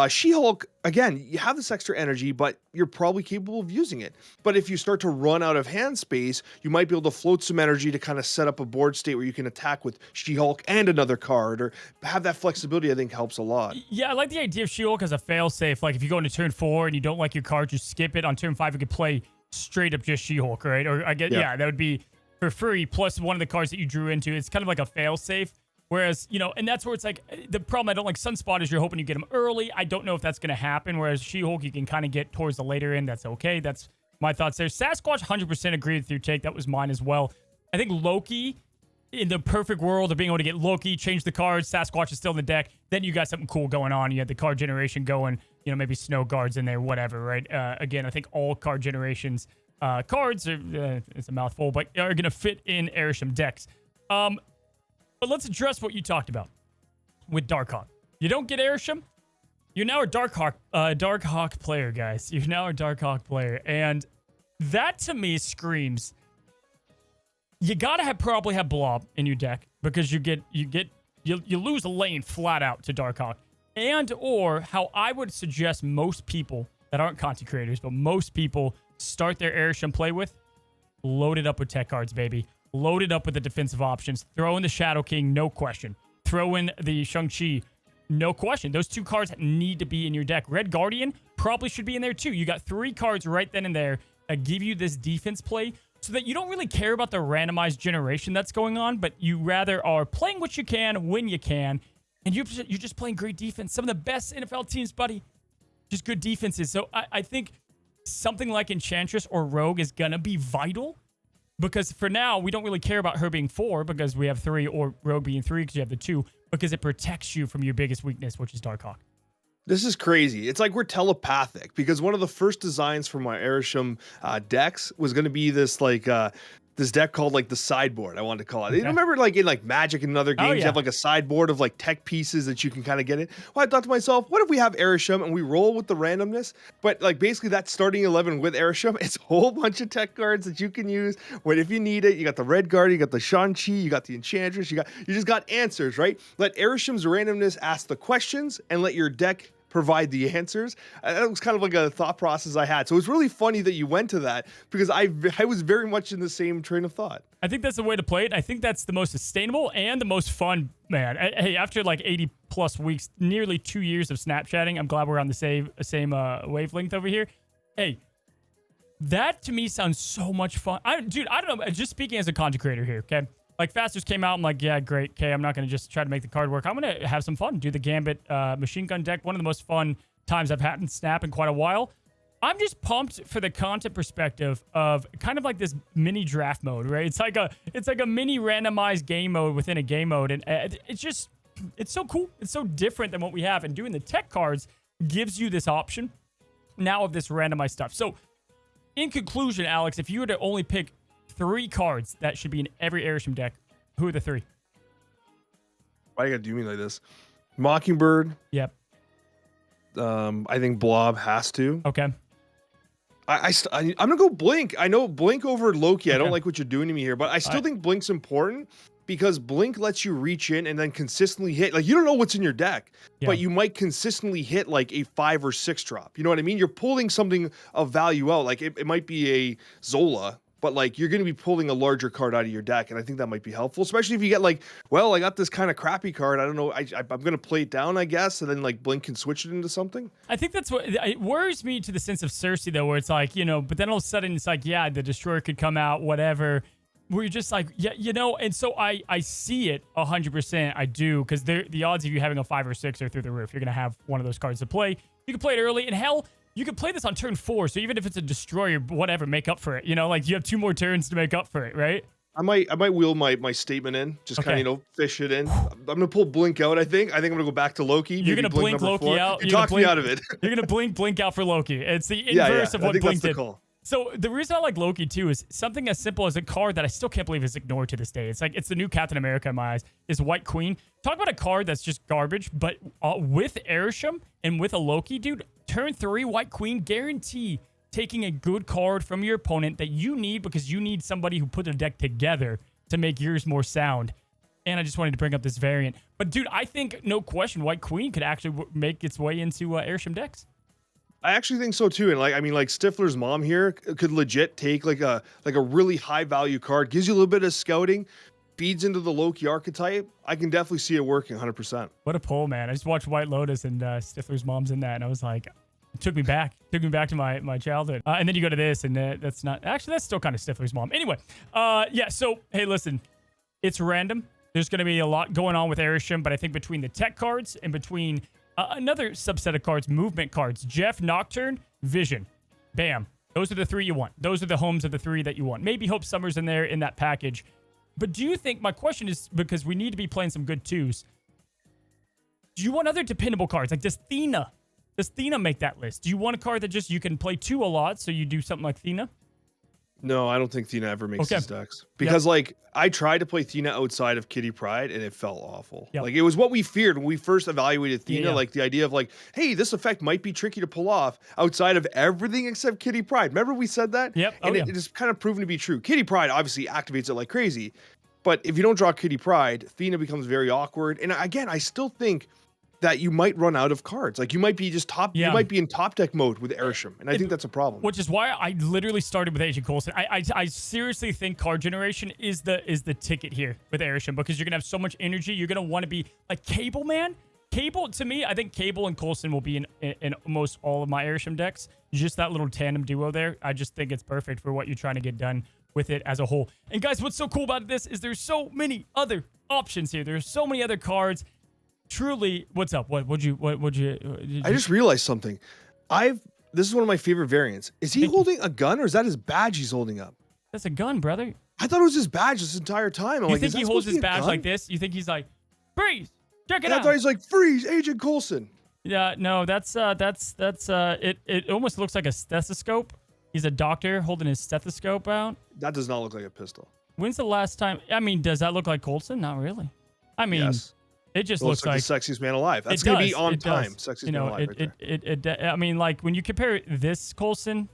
She-Hulk, again, you have this extra energy, but you're probably capable of using it. But if you start to run out of hand space, you might be able to float some energy to kind of set up a board state where you can attack with She-Hulk and another card, or have that flexibility. I think helps a lot. Yeah, I like the idea of She-Hulk as a fail-safe. Like if you go into turn 4 and you don't like your card, just skip it. On turn 5, you could play straight up just She-Hulk, right? Or I get, yeah, that would be for free, plus one of the cards that you drew into. It's kind of like a fail-safe. Whereas, you know, and that's where it's like, the problem I don't like Sunspot is you're hoping you get him early. I don't know if that's going to happen. Whereas She-Hulk, you can kind of get towards the later end. That's okay. That's my thoughts there. Sasquatch, 100% agree with your take. That was mine as well. I think Loki, in the perfect world of being able to get Loki, change the cards, Sasquatch is still in the deck, then you got something cool going on. You had the card generation going, you know, maybe Snow Guards in there, whatever, right? Again, I think all card generations cards, are, it's a mouthful, but are going to fit in Arishem decks. But let's address what you talked about with Darkhawk. You don't get Arishem, you're now a Darkhawk player, guys. You're now a Darkhawk player. And that to me screams, you gotta probably have Blob in your deck, because you lose a lane flat out to Darkhawk. And or how I would suggest most people that aren't content creators, but most people start their Arishem play with, load it up with tech cards, baby. Load it up with the defensive options. Throw in the Shadow King, no question. Throw in the Shang-Chi, no question. Those 2 cards need to be in your deck. Red Guardian probably should be in there too. You got 3 cards right then and there that give you this defense play, so that you don't really care about the randomized generation that's going on, but you rather are playing what you can when you can, and you're just playing great defense. Some of the best NFL teams, buddy, just good defenses. So I think something like Enchantress or Rogue is going to be vital. Because for now, we don't really care about her being 4 because we have 3, or Rogue being 3 because you have the 2, because it protects you from your biggest weakness, which is Darkhawk. This is crazy. It's like we're telepathic, because one of the first designs for my Arishem decks was going to be this like this deck called like the sideboard, I wanted to call it. Okay. You remember like in like Magic and other games, you have like a sideboard of like tech pieces that you can kind of get in. Well, I thought to myself, what if we have Arishem and we roll with the randomness? But like basically that starting 11 with Arishem, it's a whole bunch of tech cards that you can use when if you need it. You got the Red Guard, you got the Shang-Chi, you got the Enchantress, you just got answers, right? Let Arishem's randomness ask the questions and let your deck provide the answers. That was kind of like a thought process I had. So it's really funny that you went to that, because I was very much in the same train of thought. I think that's the way to play it. I think that's the most sustainable and the most fun, man. Hey, after like 80 plus weeks, nearly 2 years of Snapchatting, I'm glad we're on the same wavelength over here. Hey, that to me sounds so much fun. Dude, I don't know. Just speaking as a content creator here, okay? Like Fasters came out, I'm like, yeah, great. Okay, I'm not going to just try to make the card work. I'm going to have some fun. Do the Gambit machine gun deck. One of the most fun times I've had in Snap in quite a while. I'm just pumped for the content perspective of kind of like this mini draft mode, right? It's like a mini randomized game mode within a game mode. And it's so cool. It's so different than what we have. And doing the tech cards gives you this option now of this randomized stuff. So in conclusion, Alex, if you were to only pick 3 cards that should be in every Arishem deck, who are the 3? Why you gotta do me like this? Mockingbird. Yep. I think Blob has to. Okay. I'm gonna go Blink. I know Blink over Loki. Okay. I don't like what you're doing to me here, but I still think Blink's important, because Blink lets you reach in and then consistently hit. Like, you don't know what's in your deck, Yeah. but you might consistently hit like a 5 or 6 drop. You know what I mean? You're pulling something of value out. Like, it might be a Zola, but like you're going to be pulling a larger card out of your deck, and I think that might be helpful, especially if you get like, well, I got this kind of crappy card. I don't know. I'm going to play it down, I guess, and then like Blink can switch it into something. I think that's what it worries me, to the sense of Cersei, though, where it's like, but then all of a sudden it's like, yeah, the Destroyer could come out, whatever. Where you're just like, yeah, and so I see it 100%. I do, because the odds of you having a 5 or 6 are through the roof. You're gonna have one of those cards to play. You can play it early, and hell, you can play this on turn 4. So even if it's a Destroyer, whatever, make up for it. Like you have 2 more turns to make up for it, right? I might wheel my statement in, just kind of fish it in. I'm gonna pull Blink out. I think I'm gonna go back to Loki. You're gonna blink Loki 4. out. You talked me out of it. You're gonna blink out for Loki. It's the inverse of what Blink did. So the reason I like Loki too is something as simple as a card that I still can't believe is ignored to this day. It's like, it's the new Captain America in my eyes, is White Queen. Talk about a card that's just garbage, but with Arishem and with a Loki, dude, turn 3 White Queen, guarantee taking a good card from your opponent that you need, because you need somebody who put a deck together to make yours more sound. And I just wanted to bring up this variant. But dude, I think, no question, White Queen could actually make its way into Arishem decks. I actually think so too, and like Stifler's mom here could legit take like a really high value card, gives you a little bit of scouting, feeds into the Loki archetype. I can definitely see it working 100%. What a pull, man! I just watched White Lotus, and Stifler's mom's in that, and I was like, it took me back to my childhood. And then you go to this, and that's not actually, that's still kind of Stifler's mom. Anyway, yeah. So hey, listen, it's random. There's going to be a lot going on with Arishem, but I think between the tech cards and between another subset of cards, movement cards, Jeff, Nocturne, Vision, bam. Those are the 3 you want. Those are the homes of the 3 that you want. Maybe Hope Summer's in there in that package. But do you think, my question is, because we need to be playing some good 2s, do you want other dependable cards? Like, does Thena make that list? Do you want a card that just you can play 2 a lot, so you do something like Thena? No, I don't think Thena ever makes these decks. Because like, I tried to play Thena outside of Kitty Pryde and it felt awful. Like, it was what we feared when we first evaluated Thena. Like, the idea of like, hey, this effect might be tricky to pull off outside of everything except Kitty Pryde. Remember we said that? Yep. And it is kind of proven to be true. Kitty Pryde obviously activates it like crazy. But if you don't draw Kitty Pryde, Thena becomes very awkward. And again, I still think that you might run out of cards. Like, you might be just you might be in top deck mode with Arishem, and I think that's a problem. Which is why I literally started with Agent Coulson. I seriously think card generation is the ticket here with Arishem, because you're gonna have so much energy. You're gonna want to be like Cable, man. Cable, to me, I think Cable and Coulson will be in almost all of my Arishem decks. Just that little tandem duo there. I just think it's perfect for what you're trying to get done with it as a whole. And guys, what's so cool about this is there's so many other options here. There's so many other cards. Truly, what's up? What would you? I just realized something. This is one of my favorite variants. Is he holding a gun, or is that his badge he's holding up? That's a gun, brother. I thought it was his badge this entire time. You think he holds his badge like this? You think he's like, freeze? Check it out. I thought he's like, freeze, Agent Coulson. Yeah, no, that's it almost looks like a stethoscope. He's a doctor holding his stethoscope out. That does not look like a pistol. When's the last time? I mean, does that look like Coulson? Not really. I mean, yes. It just looks like the sexiest man alive. That's going to be on time. Sexiest man alive right there. I mean, like, when you compare this Coulson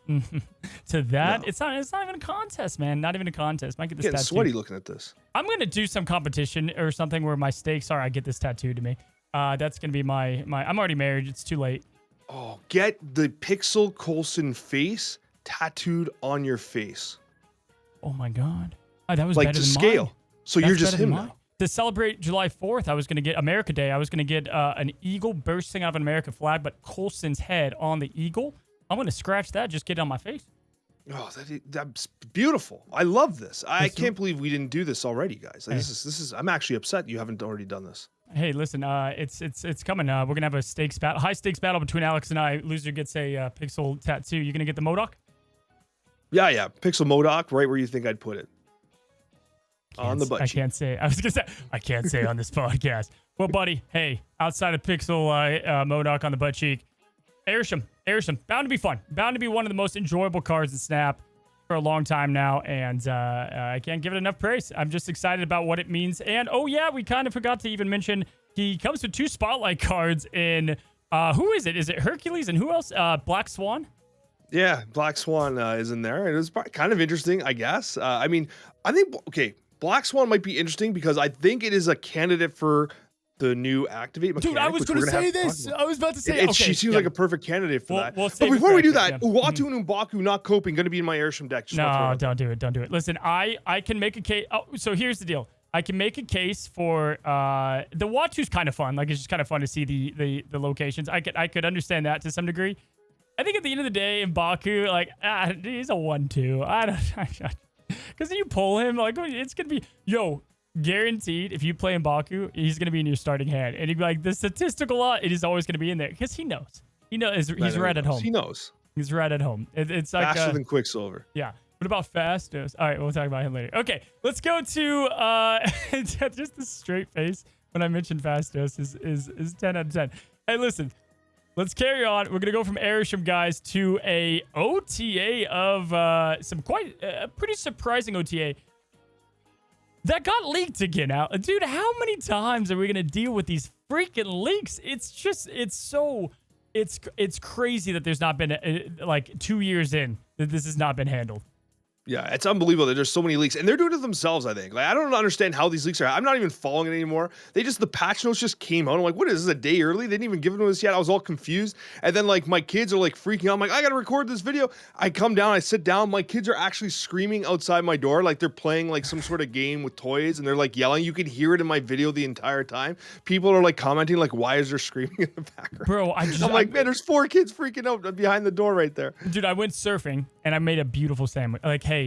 to that, it's not even a contest, man. Not even a contest. Might get this getting tattoo. Sweaty looking at this. I'm going to do some competition or something where my stakes are I get this tattooed to me. That's going to be my I'm already married. It's too late. Oh, get the Pixel Coulson face tattooed on your face. Oh my God. Oh, that was like better to than scale. mine. So That's you're just him now. now. To celebrate July 4th, I was going to get America Day. I was going to get an eagle bursting out of an American flag, but Coulson's head on the eagle. I'm going to scratch that, just get it on my face. Oh, that's beautiful. I love this. I can't believe we didn't do this already, guys. Like, this is. I'm actually upset you haven't already done this. Hey, listen, it's coming. We're going to have a stakes battle, high stakes battle between Alex and I. Loser gets a pixel tattoo. You going to get the MODOK? Yeah. Pixel MODOK, right where you think I'd put it. On the butt cheek. I can't say. I was gonna say I can't say on this podcast. Well, buddy, hey, outside of Pixel MODOK on the butt cheek, Arishem, bound to be fun. Bound to be one of the most enjoyable cards in Snap for a long time now, and I can't give it enough praise. I'm just excited about what it means. And oh yeah, we kind of forgot to even mention he comes with 2 spotlight cards in. Who is it? Is it Hercules and who else? Black Swan. Yeah, Black Swan is in there. It was kind of interesting, I guess. I mean, I think okay. Black Swan might be interesting because I think it is a candidate for the new activate mechanic. Dude, I was going to say this. I was about to say She seems like a perfect candidate for that. We'll but before we do that, Uatu and Umbaku not coping going to be in my Arishem deck. No, don't do it. Don't do it. Listen, I can make a case. Oh, so here's the deal. I can make a case for the Watu's kind of fun. Like, it's just kind of fun to see the locations. I could understand that to some degree. I think at the end of the day, M'Baku, like, he's a 1-2. I don't, because you pull him, like, it's gonna be guaranteed. If you play M'Baku, he's gonna be in your starting hand, and he'd be like, the statistical lot, it is always gonna be in there because he knows. He's right at home. He knows. He's right at home. It's like faster than Quicksilver. Yeah. What about Fastos? All right, we'll talk about him later. Okay, let's go to just the straight face when I mentioned Fastos is 10 out of 10. Hey, listen, let's carry on. We're gonna go from Arishem guys to a OTA of some pretty surprising OTA that got leaked again. Now, dude, how many times are we gonna deal with these freaking leaks? It's crazy that there's not been like 2 years in that this has not been handled. Yeah, it's unbelievable that there's so many leaks, and they're doing it themselves, I think. Like, I don't understand how these leaks are. I'm not even following it anymore. The patch notes just came out. I'm like, what is this, a day early? They didn't even give it to us yet. I was all confused. And then, like, my kids are, like, freaking out. I'm like, I got to record this video. I come down, I sit down. My kids are actually screaming outside my door like they're playing, like, some sort of game with toys, and they're, like, yelling. You could hear it in my video the entire time. People are, like, commenting, like, why is there screaming in the background? Bro, I'm like, man, there's 4 kids freaking out behind the door right there. Dude, I went surfing, and I made a beautiful sandwich. Like, hey,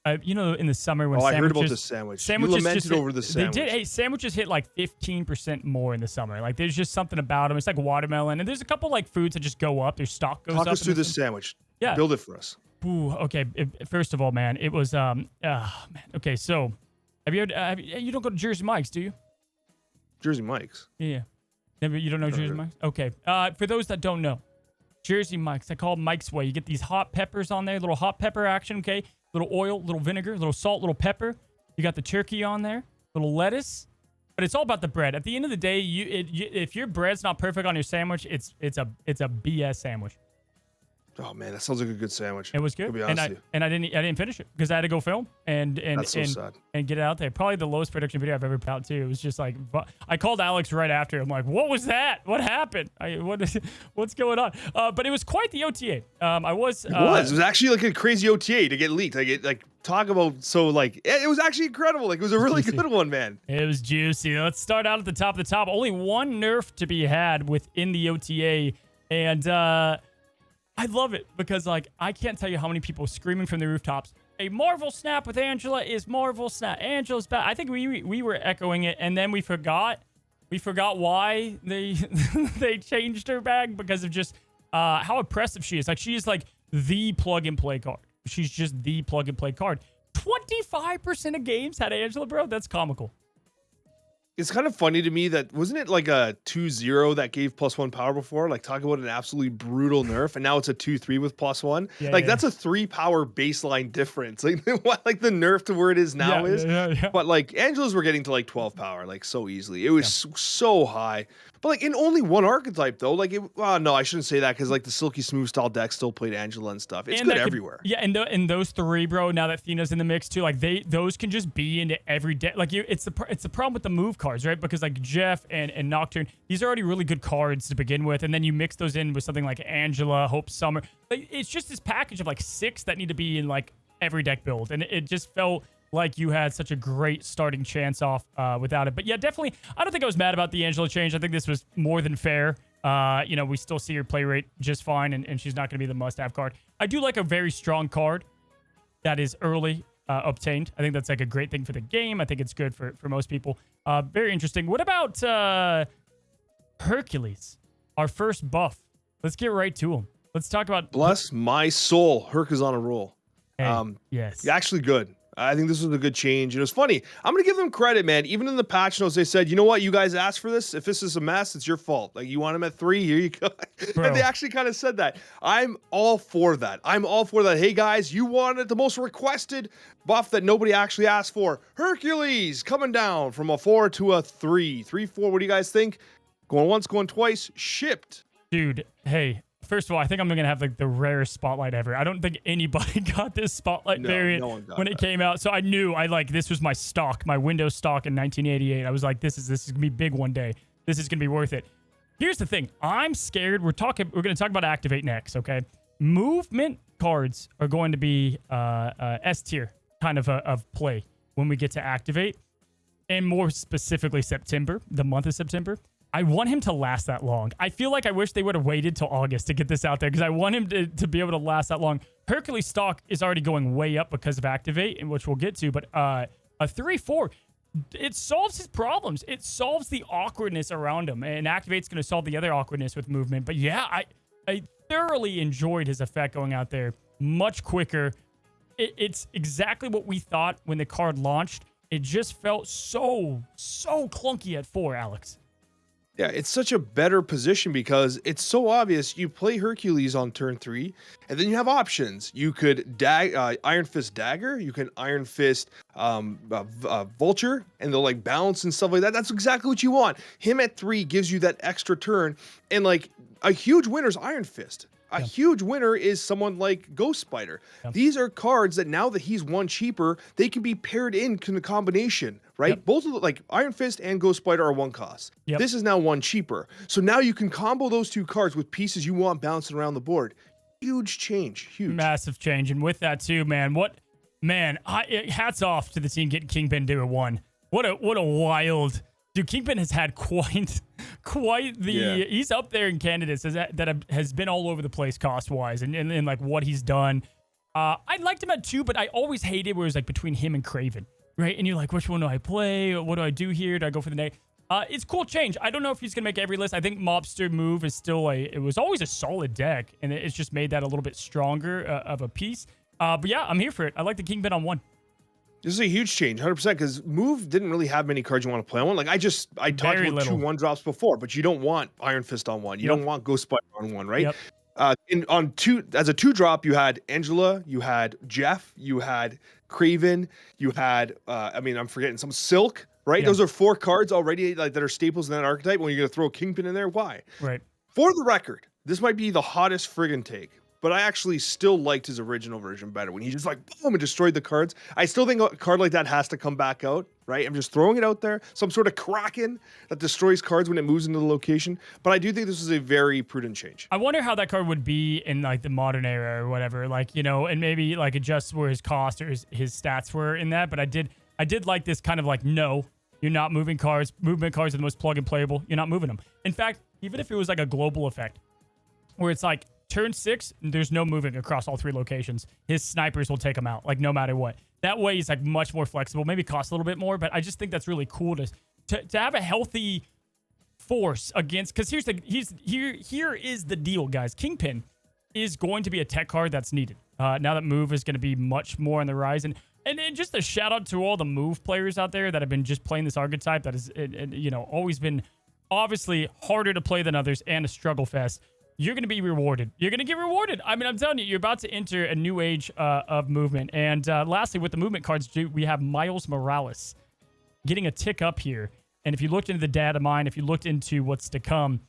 in the summer when I heard about the sandwich. You lamented over the sandwich. They did. Hey, sandwiches hit like 15% more in the summer. Like, there's just something about them. It's like watermelon, and there's a couple like foods that just go up. Their stock goes up. Talk us through this sandwich. Yeah, build it for us. Ooh, okay. First of all, man, it was man. Okay, so have you ever? You don't go to Jersey Mike's, do you? Jersey Mike's. Yeah. You don't know Jersey Mike's? Okay. For those that don't know, Jersey Mike's, I call it Mike's Way. You get these hot peppers on there, little hot pepper action. Okay. Little oil, little vinegar, little salt, little pepper. You got the turkey on there, little lettuce. But it's all about the bread. At the end of the day, if your bread's not perfect on your sandwich, it's a BS sandwich. Oh man, that sounds like a good sandwich. It was good, and I didn't finish it because I had to go film and sad. And get it out there. Probably the lowest production video I've ever put out too. It was just like, I called Alex right after. I'm like, what was that? What happened? What's going on? But it was quite the OTA. It was actually like a crazy OTA to get leaked. Talk about it was actually incredible. Like, it was a really good one, man. It was juicy. Let's start out at the top of the top. Only one nerf to be had within the OTA, and I love it because, like, I can't tell you how many people screaming from the rooftops, a Marvel snap with Angela is Marvel snap. Angela's back. I think we were echoing it, and then we forgot why they they changed her bag because of just how impressive she is. Like, she is like the plug-and-play card. She's just the plug-and-play card. 25% of games had Angela, bro. That's comical. It's kind of funny to me that wasn't it like a 2-0 that gave +1 power before? Like, talk about an absolutely brutal nerf, and now it's a 2-3 with +1. Yeah, that's a 3 power baseline difference. Like, what, like the nerf to where it is now is. Yeah. But like, Angela's were getting to like 12 power like so easily. It was so high. But like, in only one archetype though. Like, no, I shouldn't say that because like the Silky Smooth style deck still played Angela and stuff. It's good everywhere. And those 3, bro. Now that Thena's in the mix too, like those can just be into every deck. Like, it's the problem with the move cards, right? Because like Jeff and Nocturne, these are already really good cards to begin with, and then you mix those in with something like Angela, Hope Summer. Like, it's just this package of like 6 that need to be in like every deck build, and it just felt like you had such a great starting chance off without it. But yeah, definitely, I don't think I was mad about the Angela change. I think this was more than fair. We still see her play rate just fine, and she's not going to be the must-have card. I do like a very strong card that is early obtained. I think that's like a great thing for the game. I think it's good for most people. Very interesting. What about Hercules, our first buff? Let's get right to him. Let's talk about... Bless my soul. Herc is on a roll. Hey, yes. Actually good. I think this was a good change. And it was funny. I'm going to give them credit, man. Even in the patch notes, they said, you know what? You guys asked for this. If this is a mess, it's your fault. Like, you want him at 3, here you go. And they actually kind of said that. I'm all for that. Hey, guys, you wanted the most requested buff that nobody actually asked for. Hercules coming down from a 4 to a 3. 3-4, what do you guys think? Going once, going twice, shipped. Dude, hey, first of all, I think I'm going to have like the rarest spotlight ever. I don't think anybody got this spotlight variant when it came out. So I knew this was my stock, my Windows stock in 1988. I was like, this is going to be big one day. This is going to be worth it. Here's the thing. I'm scared. We're going to talk about Activate next, okay? Movement cards are going to be S tier kind of play when we get to Activate, and more specifically September, the month of September. I want him to last that long. I feel like I wish they would have waited till August to get this out there because I want him to be able to last that long. Hercules stock is already going way up because of Activate, and which we'll get to, but a 3-4, it solves his problems. It solves the awkwardness around him, and Activate's going to solve the other awkwardness with movement. But yeah, I thoroughly enjoyed his effect going out there. Much quicker. It's exactly what we thought when the card launched. It just felt so clunky at 4, Alex. Yeah, it's such a better position because it's so obvious. You play Hercules on turn 3, and then you have options. You could Iron Fist Dagger, you can Iron Fist Vulture, and they'll like bounce and stuff like that. That's exactly what you want. Him at 3 gives you that extra turn, and like a huge winner is Iron Fist. A huge winner is someone like Ghost Spider. These are cards that now that he's one cheaper, they can be paired in the combination, right? Both of the, like Iron Fist and Ghost Spider are 1 cost. This is now 1 cheaper. So now you can combo those 2 cards with pieces you want bouncing around the board. Huge change. Huge. Massive change. And with that too, man, hats off to the team getting Kingpin to a 1. What a wild... Dude, Kingpin has had quite the... Yeah. He's up there in candidates that has been all over the place cost-wise and like what he's done. I liked him at 2, but I always hated where it was like between him and Kraven, right? And you're like, which one do I play? What do I do here? Do I go for the name? It's cool change. I don't know if he's going to make every list. I think Mobster Move is still it was always a solid deck, and it's just made that a little bit stronger of a piece. But yeah, I'm here for it. I like the Kingpin on 1. This is a huge change, 100%, because Move didn't really have many cards you want to play on one. Like I talked about 2 1-drops before, but you don't want Iron Fist on 1. You don't want Ghost Spider on 1, right? On 2 as a 2-drop, you had Angela, you had Jeff, you had Kraven, you had I'm forgetting some Silk, right? Those are 4 cards already like that are staples in that archetype. When you're gonna throw a Kingpin in there, why? Right. For the record, this might be the hottest friggin' take. But I actually still liked his original version better when he just like boom and destroyed the cards. I still think a card like that has to come back out, right? I'm just throwing it out there. Some sort of Kraken that destroys cards when it moves into the location. But I do think this is a very prudent change. I wonder how that card would be in like the modern era or whatever, like, you know, and maybe like adjust where his cost or his stats were in that. But I did like this kind of like, no, you're not moving cards. Movement cards are the most plug and playable. You're not moving them. In fact, even if it was like a global effect where it's like, turn 6, there's no moving across all 3 locations. His snipers will take him out, like no matter what. That way he's like much more flexible. Maybe costs a little bit more, but I just think that's really cool to have a healthy force against. Because here is the deal, guys. Kingpin is going to be a tech card that's needed. Now that Move is going to be much more on the rise, and just a shout out to all the Move players out there that have been just playing this archetype that has always been obviously harder to play than others and a struggle fest. You're going to be rewarded. You're going to get rewarded. I mean, I'm telling you, you're about to enter a new age of movement. And lastly, with the movement cards, we have Miles Morales getting a tick up here. And if you looked into the data mine, if you looked into what's to come,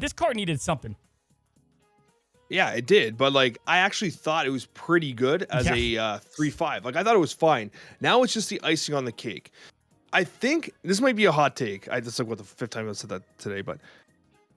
this card needed something. Yeah, it did. But like, I actually thought it was pretty good as a 3-5. Like, I thought it was fine. Now it's just the icing on the cake. I think this might be a hot take. That's like what the 5th time I said that today, but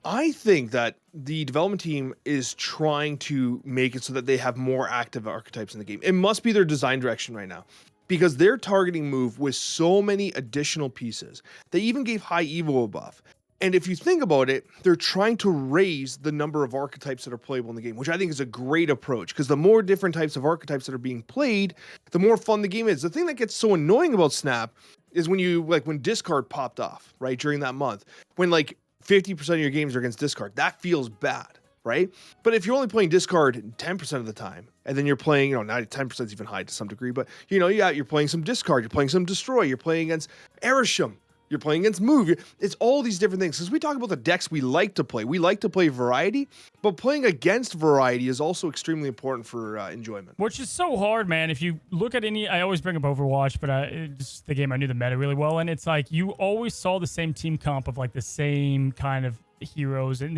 I think that the development team is trying to make it so that they have more active archetypes in the game. It must be their design direction right now because they're targeting Move with so many additional pieces. They even gave High Evo a buff. And if you think about it, they're trying to raise the number of archetypes that are playable in the game, which I think is a great approach because the more different types of archetypes that are being played, the more fun the game is. The thing that gets so annoying about Snap is when discard popped off, right, during that month, when like 50% of your games are against discard. That feels bad, right? But if you're only playing discard 10% of the time, and then you're playing, 10% is even high to some degree, but you're playing some discard, you're playing some destroy, you're playing against Arishem, you're playing against Move. It's all these different things. Because we talk about the decks we like to play. We like to play variety, but playing against variety is also extremely important for enjoyment. Which is so hard, man. If you look at I always bring up Overwatch, but it's the game I knew the meta really well. And it's like you always saw the same team comp of like the same kind of heroes. And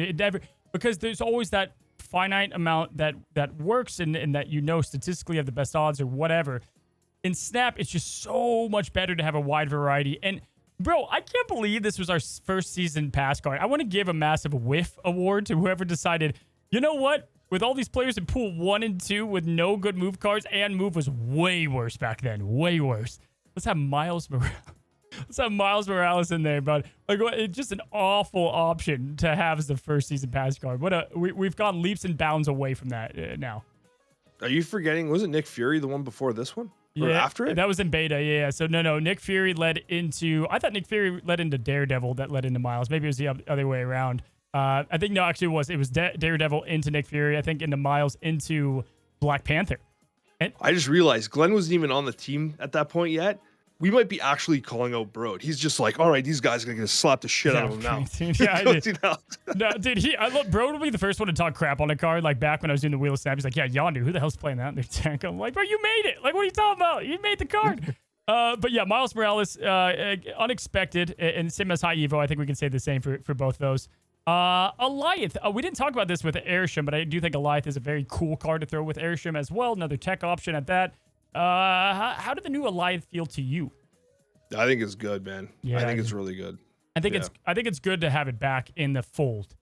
because there's always that finite amount that works and that statistically have the best odds or whatever. In Snap, it's just so much better to have a wide variety. And bro, I can't believe this was our first season pass card. I want to give a massive whiff award to whoever decided, you know what? With all these players in pool 1 and 2 with no good move cards, and move was way worse back then. Way worse. Let's have Miles Morales. Let's have Miles Morales in there, but like, it's just an awful option to have as the first season pass card. We've gone leaps and bounds away from that now. Are you forgetting? Was it Nick Fury the one before this one? Or Yeah, after it? that was in beta. Yeah. So no. Nick Fury led into. I thought Nick Fury led into Daredevil. That led into Miles. Maybe it was the other way around. I think no. Actually, it was Daredevil into Nick Fury. I think into Miles into Black Panther. And I just realized Glenn wasn't even on the team at that point yet. We might be actually calling out Broad. He's just like, all right, these guys are gonna slap the shit out of him now. Yeah, I did. No, dude, Bro would be the first one to talk crap on a card. Like back when I was doing the Wheel of Snap, he's like, yeah, Yondu, who the hell's playing that in their tank? I'm like, bro, you made it. Like, what are you talking about? You made the card. But yeah, Miles Morales, unexpected, and same as High Evo. I think we can say the same for both those. Alioth. We didn't talk about this with Arishem, but I do think Alioth is a very cool card to throw with Arishem as well. Another tech option at that. How did the new Alioth feel to you? I think it's good, man. Yeah, I think it's really good. I think it's good to have it back in the fold.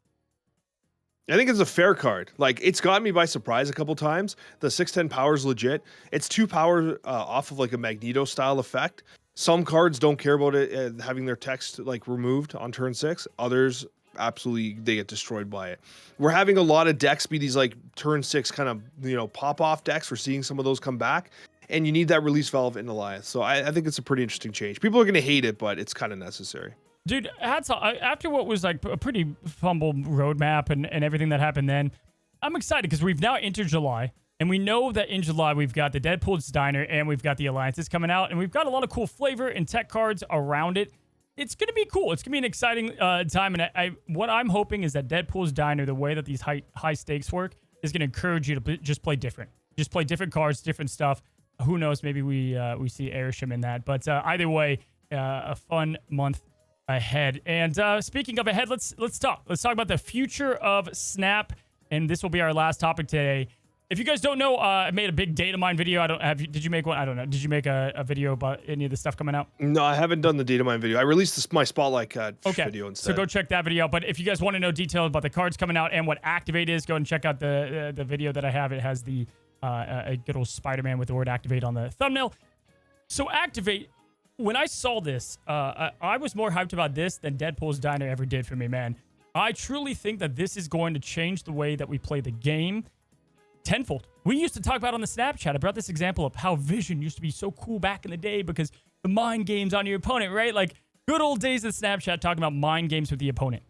I think it's a fair card. Like, it's got me by surprise a couple times. The 610 power is legit. It's 2 power off of like a Magneto style effect. Some cards don't care about it having their text like removed on turn 6. Others absolutely they get destroyed by it. We're having a lot of decks be these like turn 6 kind of pop off decks. We're seeing some of those come back. And you need that release valve in Alioth. So I think it's a pretty interesting change. People are going to hate it, but it's kind of necessary. Dude, hats off. After what was like a pretty fumble roadmap and everything that happened then, I'm excited because we've now entered July. And we know that in July, we've got the Deadpool's Diner and we've got the Alliances coming out. And we've got a lot of cool flavor and tech cards around it. It's going to be cool. It's going to be an exciting time. And what I'm hoping is that Deadpool's Diner, the way that these high stakes work, is going to encourage you to just play different. Just play different cards, different stuff. Who knows? Maybe we see Arishem in that. But either way, a fun month ahead. And speaking of ahead, let's talk. Let's talk about the future of Snap. And this will be our last topic today. If you guys don't know, I made a big data mine video. Did you make one? I don't know. Did you make a video about any of the stuff coming out? No, I haven't done the data mine video. I released my Spotlight video instead. So go check that video out. But if you guys want to know details about the cards coming out and what Activate is, go and check out the video that I have. It has the a good old Spider-Man with the word Activate on the thumbnail. So Activate, when I saw this, I was more hyped about this than Deadpool's Diner ever did for me, man. I truly think that this is going to change the way that we play the game tenfold. We used to talk about on the Snapchat. I brought this example of how Vision used to be so cool back in the day because the mind games on your opponent, right? Like good old days of Snapchat talking about mind games with the opponent.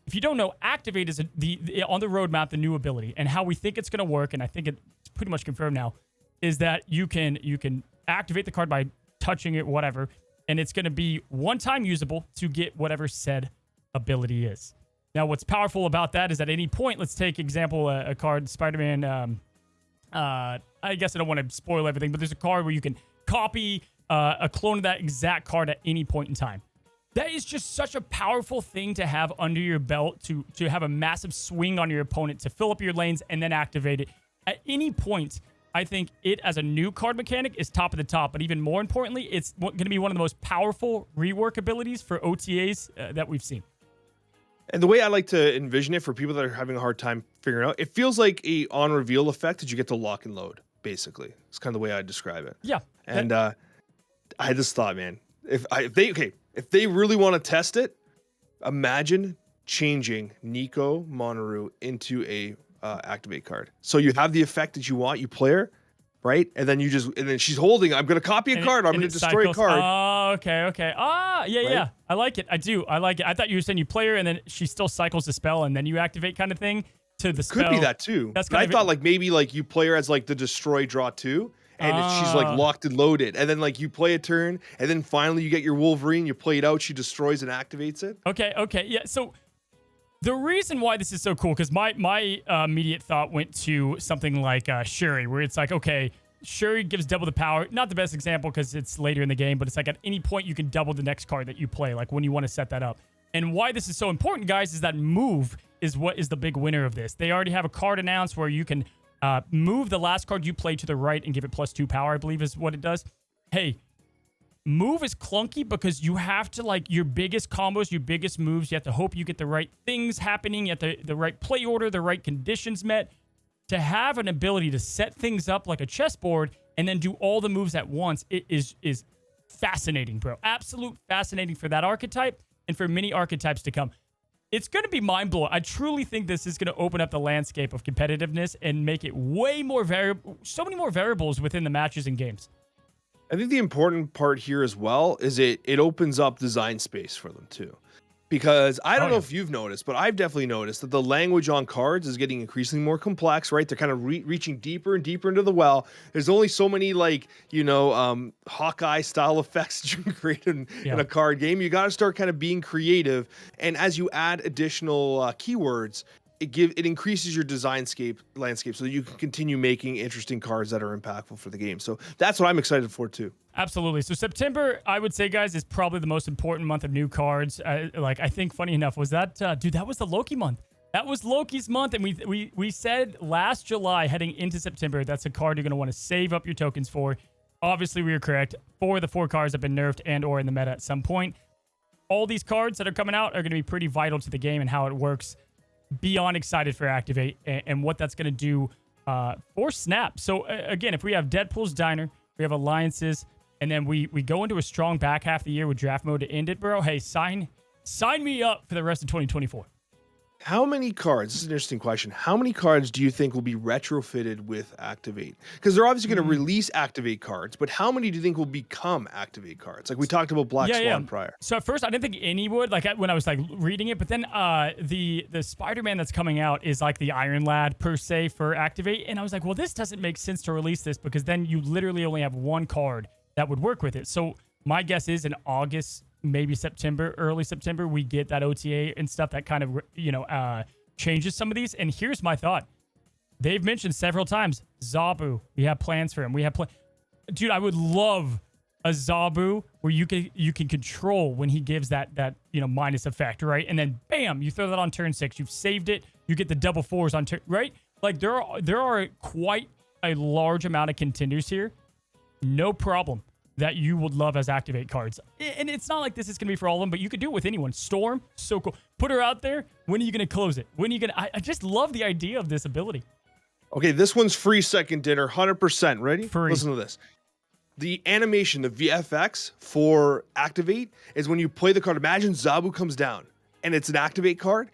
If you don't know, Activate is on the roadmap, the new ability, and how we think it's going to work, and I think it's pretty much confirmed now, is that you can activate the card by touching it, whatever, and it's going to be one-time usable to get whatever said ability is. Now, what's powerful about that is at any point, let's take example a card, Spider-Man. I guess I don't want to spoil everything, but there's a card where you can copy a clone of that exact card at any point in time. That is just such a powerful thing to have under your belt to have a massive swing on your opponent, to fill up your lanes and then activate it. At any point, I think it as a new card mechanic is top of the top. But even more importantly, it's going to be one of the most powerful rework abilities for OTAs that we've seen. And the way I like to envision it for people that are having a hard time figuring out, it feels like a on reveal effect that you get to lock and load, basically. It's kind of the way I describe it. Yeah. And I just thought, man, if they really want to test it, imagine changing Nico Monaru into a activate card. So you have the effect that you want, you play her, right? And then then she's holding, I'm going to copy a card, I'm going to destroy a card. Oh, okay. Yeah. I like it. I do. I like it. I thought you were saying you play her and then she still cycles the spell and then you activate kind of thing to the spell. Could be that too. I thought like maybe like you play her as like the destroy draw 2. And she's like locked and loaded. And then like you play a turn and then finally you get your Wolverine, you play it out, she destroys and activates it. Okay. Yeah. So the reason why this is so cool, because my immediate thought went to something like Shuri, where it's like, okay, Shuri gives double the power. Not the best example because it's later in the game, but it's like at any point you can double the next card that you play, like when you want to set that up. And why this is so important, guys, is that move is what is the big winner of this. They already have a card announced where you can move the last card you play to the right and give it +2 power, I believe is what it does. Hey, move is clunky because you have to, like, your biggest combos, your biggest moves, you have to hope you get the right things happening, you have the right play order, the right conditions met. To have an ability to set things up like a chessboard and then do all the moves at once, it is fascinating, bro. Absolute fascinating for that archetype and for many archetypes to come. It's going to be mind-blowing. I truly think this is going to open up the landscape of competitiveness and make it way more variable, so many more variables within the matches and games. I think the important part here as well is it opens up design space for them too. Because I don't know if you've noticed, but I've definitely noticed that the language on cards is getting increasingly more complex, right? They're kind of reaching deeper and deeper into the well. There's only so many, like, Hawkeye style effects you can create in a card game. You got to start kind of being creative. And as you add additional keywords, it increases your landscape so that you can continue making interesting cards that are impactful for the game. So that's what I'm excited for too. Absolutely. So September, I would say, guys, is probably the most important month of new cards. I think, funny enough, was that, dude, that was the Loki month. That was Loki's month, and we said last July, heading into September, that's a card you're going to want to save up your tokens for. Obviously, we were correct. 4 of the 4 cards have been nerfed and or in the meta at some point. All these cards that are coming out are going to be pretty vital to the game and how it works. Beyond excited for Activate and what that's going to do for Snap. So, again, if we have Deadpool's Diner, we have Alliances, and then we go into a strong back half of the year with draft mode to end it, bro. Hey, sign me up for the rest of 2024. How many cards, this is an interesting question, how many cards do you think will be retrofitted with Activate? Because they're obviously going to release Activate cards, but how many do you think will become Activate cards? Like we talked about Black Swan prior. So at first, I didn't think any would, like when I was like reading it, but then the Spider-Man that's coming out is like the Iron Lad per se for Activate, and I was like, well, this doesn't make sense to release this because then you literally only have one card that would work with it. So my guess is in August, maybe September, early September, we get that OTA and stuff that kind of, changes some of these. And here's my thought. They've mentioned several times, Zabu, we have plans for him. Dude, I would love a Zabu where you can control when he gives that minus effect, right? And then bam, you throw that on turn 6. You've saved it. You get the double 4s on turn, right? Like there are quite a large amount of contenders here. No problem. That you would love as Activate cards. And it's not like this is going to be for all of them, but you could do it with anyone. Storm, so cool. Put her out there. When are you going to close it? When are you going to... I just love the idea of this ability. Okay, this one's free second dinner, 100%. Ready? Free. Listen to this. The animation, the VFX for Activate is when you play the card. Imagine Zabu comes down and it's an Activate card.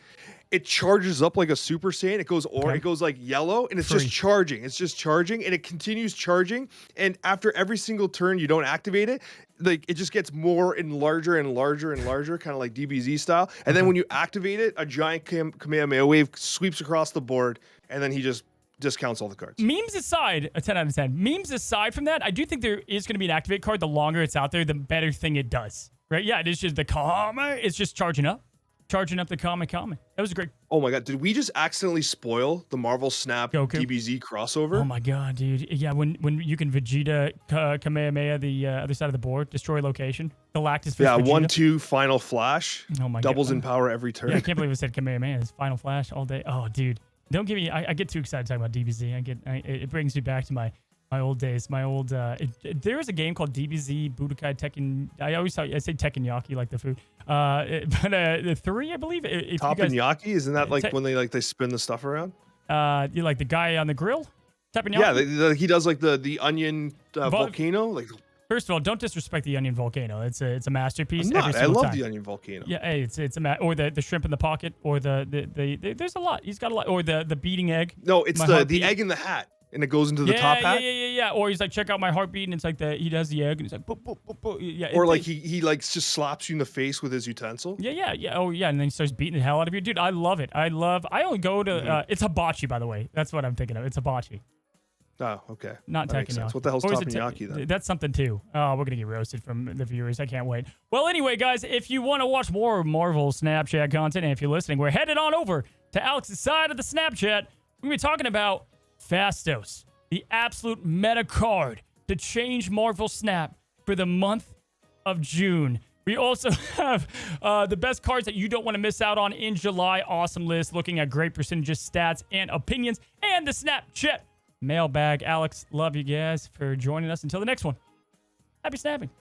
It charges up like a Super Saiyan. It goes it goes like yellow, and it's just charging. It's just charging, and it continues charging. And after every single turn, you don't activate it. Like it just gets more and larger and larger and larger, kind of like DBZ style. And then when you activate it, a giant Kamehameha wave sweeps across the board, and then he just discounts all the cards. Memes aside, a 10 out of 10. Memes aside from that, I do think there is going to be an Activate card. The longer it's out there, the better thing it does. Right? Yeah, it is just the Kama. It's just charging up. Charging up the Kama. That was great. Oh my god, did we just accidentally spoil the Marvel Snap Goku DBZ crossover? Oh my god, dude. Yeah, when you can Vegeta Kamehameha the other side of the board, destroy location. Galactus. Yeah, Vegeta. 1/2 Final Flash. Oh my doubles god. in power every turn. Yeah, I can't believe it said Kamehameha. It's Final Flash all day. Oh, dude. Don't give me... I get too excited talking about DBZ. It brings me back to my old days. My old... there was a game called DBZ Budokai Tekken... I say Tekkanyaki like the food. But the 3, I believe. Teppanyaki? Isn't that like when they spin the stuff around? You like the guy on the grill? Teppanyaki? Yeah, he does like the onion volcano. Like, first of all, don't disrespect the onion volcano. It's a masterpiece. I love the onion volcano. Yeah, hey, it's or the shrimp in the pocket, or the there's a lot. He's got a lot. Or the beating egg. No, it's the egg in the hat. And it goes into the top hat. Yeah. Or he's like, check out my heartbeat, and it's like he does the egg, and he's like, boop, boop, boop, boop. Yeah. Or like he like just slaps you in the face with his utensil. Yeah. Oh yeah, and then he starts beating the hell out of you, dude. I love it. I only go to. It's hibachi, by the way. That's what I'm thinking of. It's hibachi. Oh, okay. Not tekkanyaki. What the hell's teppanyaki then? That's something too. Oh, we're gonna get roasted from the viewers. I can't wait. Well, anyway, guys, if you want to watch more Marvel Snapchat content, and if you're listening, we're headed on over to Alex's side of the Snapchat. We're gonna be talking about Fastos, the absolute meta card to change Marvel Snap for the month of June. We also have the best cards that you don't want to miss out on in July. Awesome list looking at great percentages, stats, and opinions. And the Snapchat mailbag. Alex, love you guys for joining us. Until the next one, happy snapping.